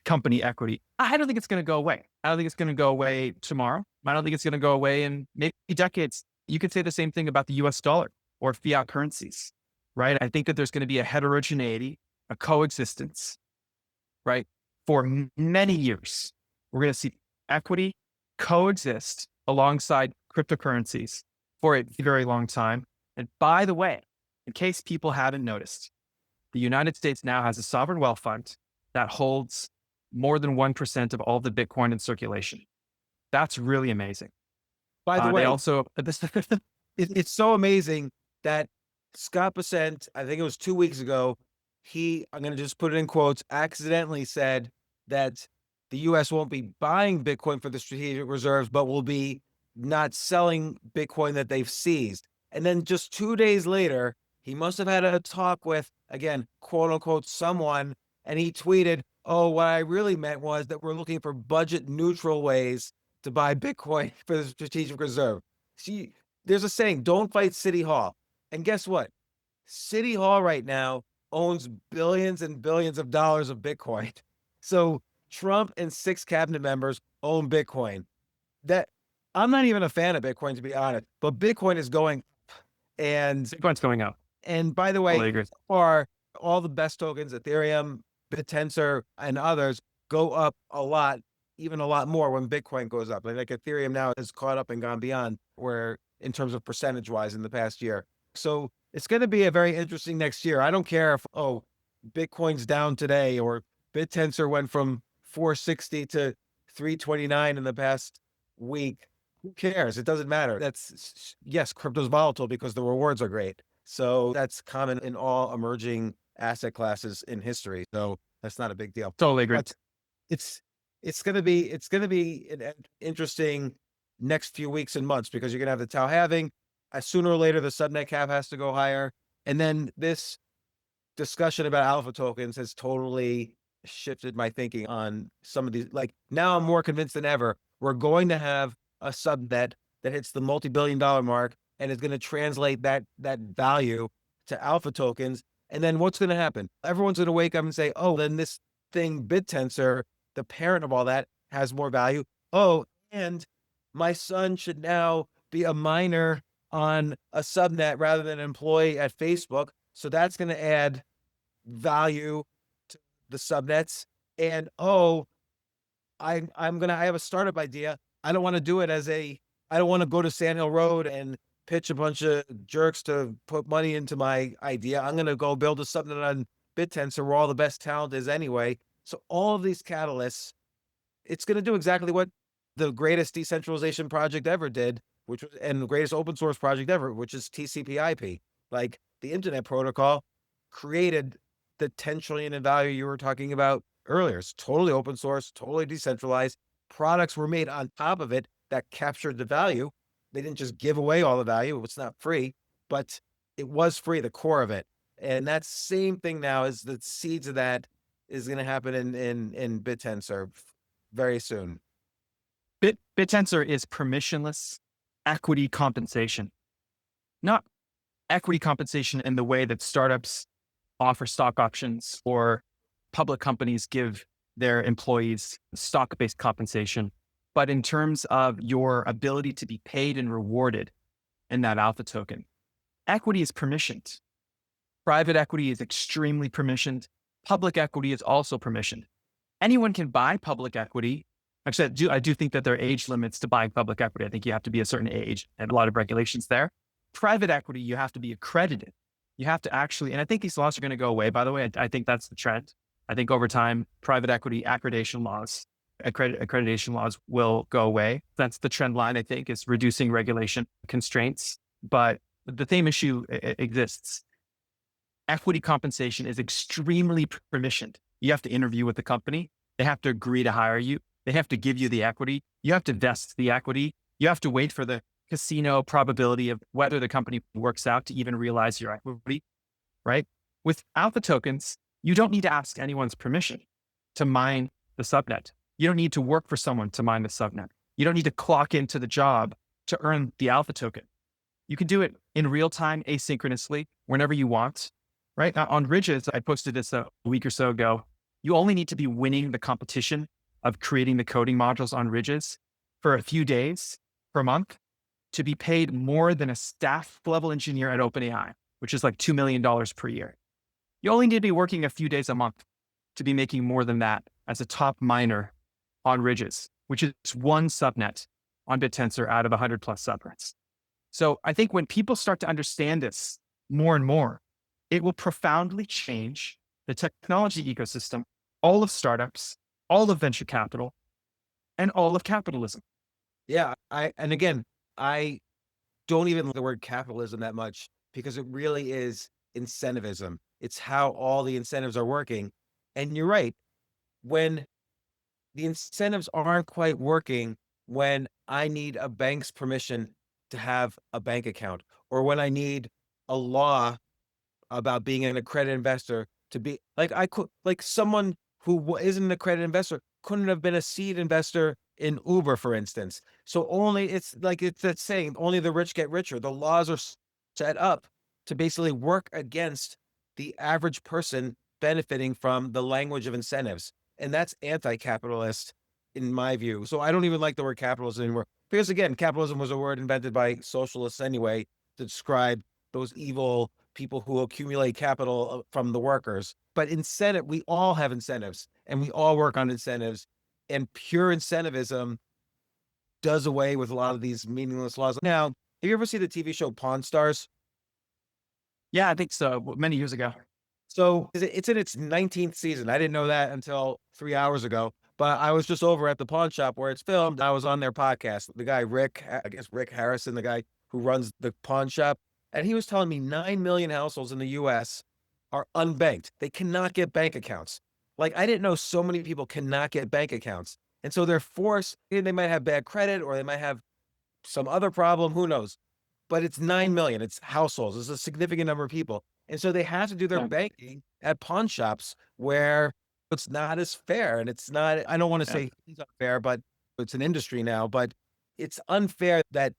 [SPEAKER 1] company equity, I don't think it's going to go away. I don't think it's going to go away tomorrow. I don't think it's going to go away in maybe decades. You could say the same thing about the US dollar or fiat currencies, right? I think that there's going to be a heterogeneity, a coexistence, right? For many years, we're going to see equity coexist alongside cryptocurrencies for a very long time. And by the way, in case people haven't noticed, the United States now has a sovereign wealth fund that holds more than 1% of all the Bitcoin in circulation. That's really amazing.
[SPEAKER 2] By the way,
[SPEAKER 1] they also,
[SPEAKER 2] it's so amazing that Scott Bessent, I think it was 2 weeks ago, I'm going to just put it in quotes, accidentally said that the US won't be buying Bitcoin for the strategic reserves, but will be not selling Bitcoin that they've seized. And then just 2 days later, he must have had a talk with, again, quote unquote, someone, and he tweeted, "Oh, what I really meant was that we're looking for budget neutral ways to buy Bitcoin for the strategic reserve." See, there's a saying, don't fight City Hall. And guess what? City Hall right now owns billions and billions of dollars of Bitcoin. So Trump and 6 cabinet members own Bitcoin. That I'm not even a fan of Bitcoin, to be honest, but Bitcoin is going. And
[SPEAKER 1] Bitcoin's going up.
[SPEAKER 2] by the way,
[SPEAKER 1] Totally agree.
[SPEAKER 2] so far, all the best tokens, Ethereum, Bittensor, and others go up a lot, even a lot more when Bitcoin goes up. Like Ethereum now has caught up and gone beyond where in terms of percentage wise in the past year. So it's going to be a very interesting next year. I don't care if, Bitcoin's down today or Bittensor went from 460 to 329 in the past week. Who cares? It doesn't matter. Yes, crypto's volatile because the rewards are great. So that's common in all emerging asset classes in history. So that's not a big deal.
[SPEAKER 1] Totally agree.
[SPEAKER 2] But it's it's gonna be an interesting next few weeks and months because you're gonna have the Tau halving. Sooner or later, the subnet cap has to go higher, and then this discussion about alpha tokens has totally shifted my thinking on some of these. Like now I'm more convinced than ever, we're going to have a subnet that hits the multi-billion-dollar mark and is going to translate that value to alpha tokens. And then what's going to happen? Everyone's going to wake up and say, oh, then this thing, Bittensor, the parent of all that, has more value. Oh, and my son should now be a miner on a subnet rather than an employee at Facebook. So that's going to add value to the subnets. And I have a startup idea. I don't want to do it I don't want to go to Sand Hill Road and pitch a bunch of jerks to put money into my idea. I'm going to go build a subnet on Bittensor where all the best talent is anyway. So all of these catalysts, it's going to do exactly what the greatest decentralization project ever did, and the greatest open source project ever, which is TCP/IP. Like the internet protocol created the 10 trillion in value you were talking about earlier. It's totally open source, totally decentralized. Products were made on top of it that captured the value. They didn't just give away all the value. It's not free, but it was free, the core of it. And that same thing now is the seeds of that is going to happen in Bittensor very soon.
[SPEAKER 1] Bittensor is permissionless equity compensation, not equity compensation in the way that startups offer stock options or public companies give their employees stock-based compensation, but in terms of your ability to be paid and rewarded in that alpha token. Equity is permissioned. Private equity is extremely permissioned. Public equity is also permissioned. Anyone can buy public equity. Actually, I do think that there are age limits to buying public equity. I think you have to be a certain age and a lot of regulations there. Private equity, you have to be accredited. You have to actually, and I think these laws are going to go away, by the way. I think that's the trend. I think over time, private equity accreditation laws will go away. That's the trend line, I think, is reducing regulation constraints. But the same issue exists. Equity compensation is extremely permissioned. You have to interview with the company. They have to agree to hire you. They have to give you the equity. You have to vest the equity. You have to wait for the casino probability of whether the company works out to even realize your equity, right? With alpha tokens, you don't need to ask anyone's permission to mine the subnet. You don't need to work for someone to mine the subnet. You don't need to clock into the job to earn the alpha token. You can do it in real time, asynchronously, whenever you want, right? Now, on Ridges, I posted this a week or so ago. You only need to be winning the competition of creating the coding modules on Ridges for a few days per month to be paid more than a staff level engineer at OpenAI, which is like $2 million per year. You only need to be working a few days a month to be making more than that as a top miner on Ridges, which is one subnet on Bittensor out of 100 plus subnets. So I think when people start to understand this more and more, it will profoundly change the technology ecosystem, all of startups, all of venture capital, and all of capitalism.
[SPEAKER 2] Yeah. I don't even like the word capitalism that much. because it really is incentivism. It's how all the incentives are working. And you're right. When the incentives aren't quite working, when I need a bank's permission to have a bank account, or when I need a law about being an accredited investor to be like, I could, like, someone who isn't an accredited investor couldn't have been a seed investor in Uber, for instance. So only, it's like, it's that saying, only the rich get richer. The laws are set up to basically work against the average person benefiting from the language of incentives. And that's anti-capitalist in my view. So I don't even like the word capitalism anymore, because again, capitalism was a word invented by socialists anyway to describe those evil people who accumulate capital from the workers. But incentive, we all have incentives and we all work on incentives. And pure incentivism does away with a lot of these meaningless laws. Now, have you ever seen the TV show Pawn Stars?
[SPEAKER 1] Yeah, I think so. Many years ago.
[SPEAKER 2] So it's in its 19th season. I didn't know that until 3 hours ago. But I was just over at the pawn shop where it's filmed. I was on their podcast. The guy, Rick, I guess Rick Harrison, the guy who runs the pawn shop, and he was telling me 9 million households in the US are unbanked. They cannot get bank accounts. Like, I didn't know so many people cannot get bank accounts. And so they're forced, they might have bad credit or they might have some other problem, who knows? But it's 9 million, it's households, it's a significant number of people. And so they have to do their
[SPEAKER 1] Yeah.
[SPEAKER 2] banking at pawn shops where it's not as fair. And it's not, I don't want to
[SPEAKER 1] Yeah.
[SPEAKER 2] say it's unfair, but it's an industry now, but it's unfair that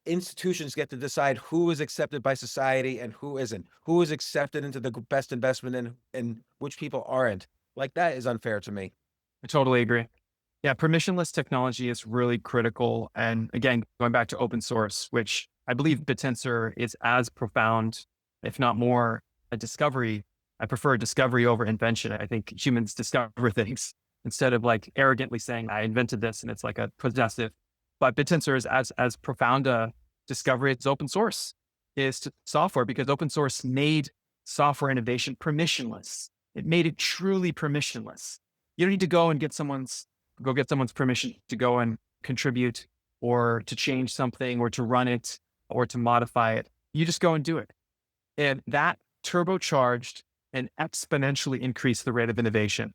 [SPEAKER 2] institutions get to decide who is accepted by society and who isn't, who is accepted into the best investment and which people aren't. Like, that is unfair to me.
[SPEAKER 1] I totally agree. Yeah, permissionless technology is really critical. And again, going back to open source, which I believe Bittensor is as profound, if not more, a discovery. I prefer discovery over invention. I think humans discover things instead of like arrogantly saying, I invented this and it's like a possessive. But Bittensor is as profound a discovery as open source is to software, because open source made software innovation permissionless. It made it truly permissionless. You don't need to go get someone's permission to go and contribute or to change something or to run it or to modify it. You just go and do it. And that turbocharged and exponentially increased the rate of innovation.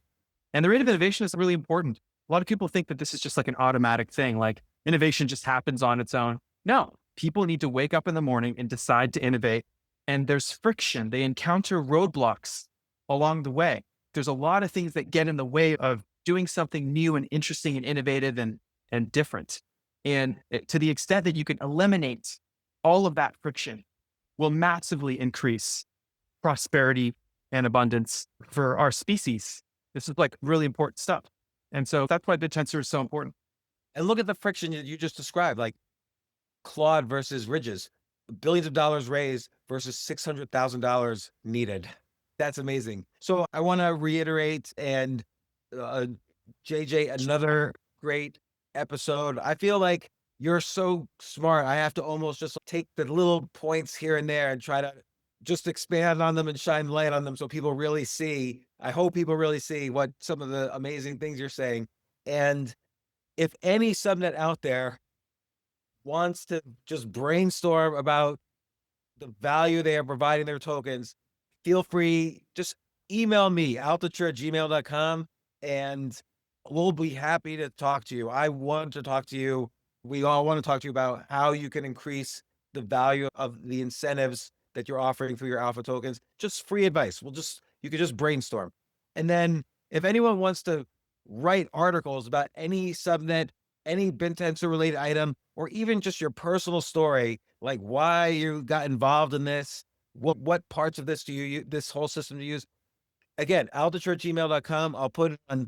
[SPEAKER 1] And the rate of innovation is really important. A lot of people think that this is just like an automatic thing, like innovation just happens on its own. No, people need to wake up in the morning and decide to innovate. And there's friction. They encounter roadblocks along the way. There's a lot of things that get in the way of doing something new and interesting and innovative and different. And to the extent that you can eliminate all of that friction will massively increase prosperity and abundance for our species. This is like really important stuff. And so that's why Bittensor is so important.
[SPEAKER 2] And look at the friction you just described, like Claude versus Ridges, billions of dollars raised versus $600,000 needed. That's amazing. So I want to reiterate and JJ, another great episode. I feel like you're so smart. I have to almost just take the little points here and there and try to just expand on them and shine light on them so people really see. I hope people really see what some of the amazing things you're saying. And if any subnet out there wants to just brainstorm about the value they are providing their tokens, feel free, just email me, altitude@gmail.com, and we'll be happy to talk to you. I want to talk to you. We all want to talk to you about how you can increase the value of the incentives that you're offering through your alpha tokens. Just free advice. You could just brainstorm. And then if anyone wants to write articles about any subnet, any Bittensor related item, or even just your personal story, like why you got involved in this, what parts of this do you use, this whole system to use? Again, altitude@gmail.com. I'll put it on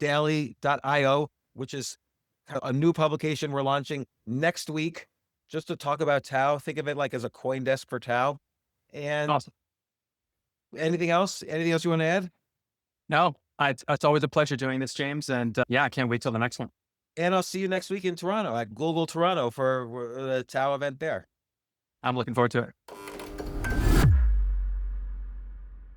[SPEAKER 2] taodaily.io, which is a new publication we're launching next week, just to talk about Tao. Think of it like as a coin desk for Tao. And
[SPEAKER 1] Awesome.
[SPEAKER 2] anything else? Anything else you want to add?
[SPEAKER 1] No, it's always a pleasure doing this, James. And yeah, I can't wait till the next one.
[SPEAKER 2] And I'll see you next week in Toronto at Google Toronto for the Tao event there.
[SPEAKER 1] I'm looking forward to it.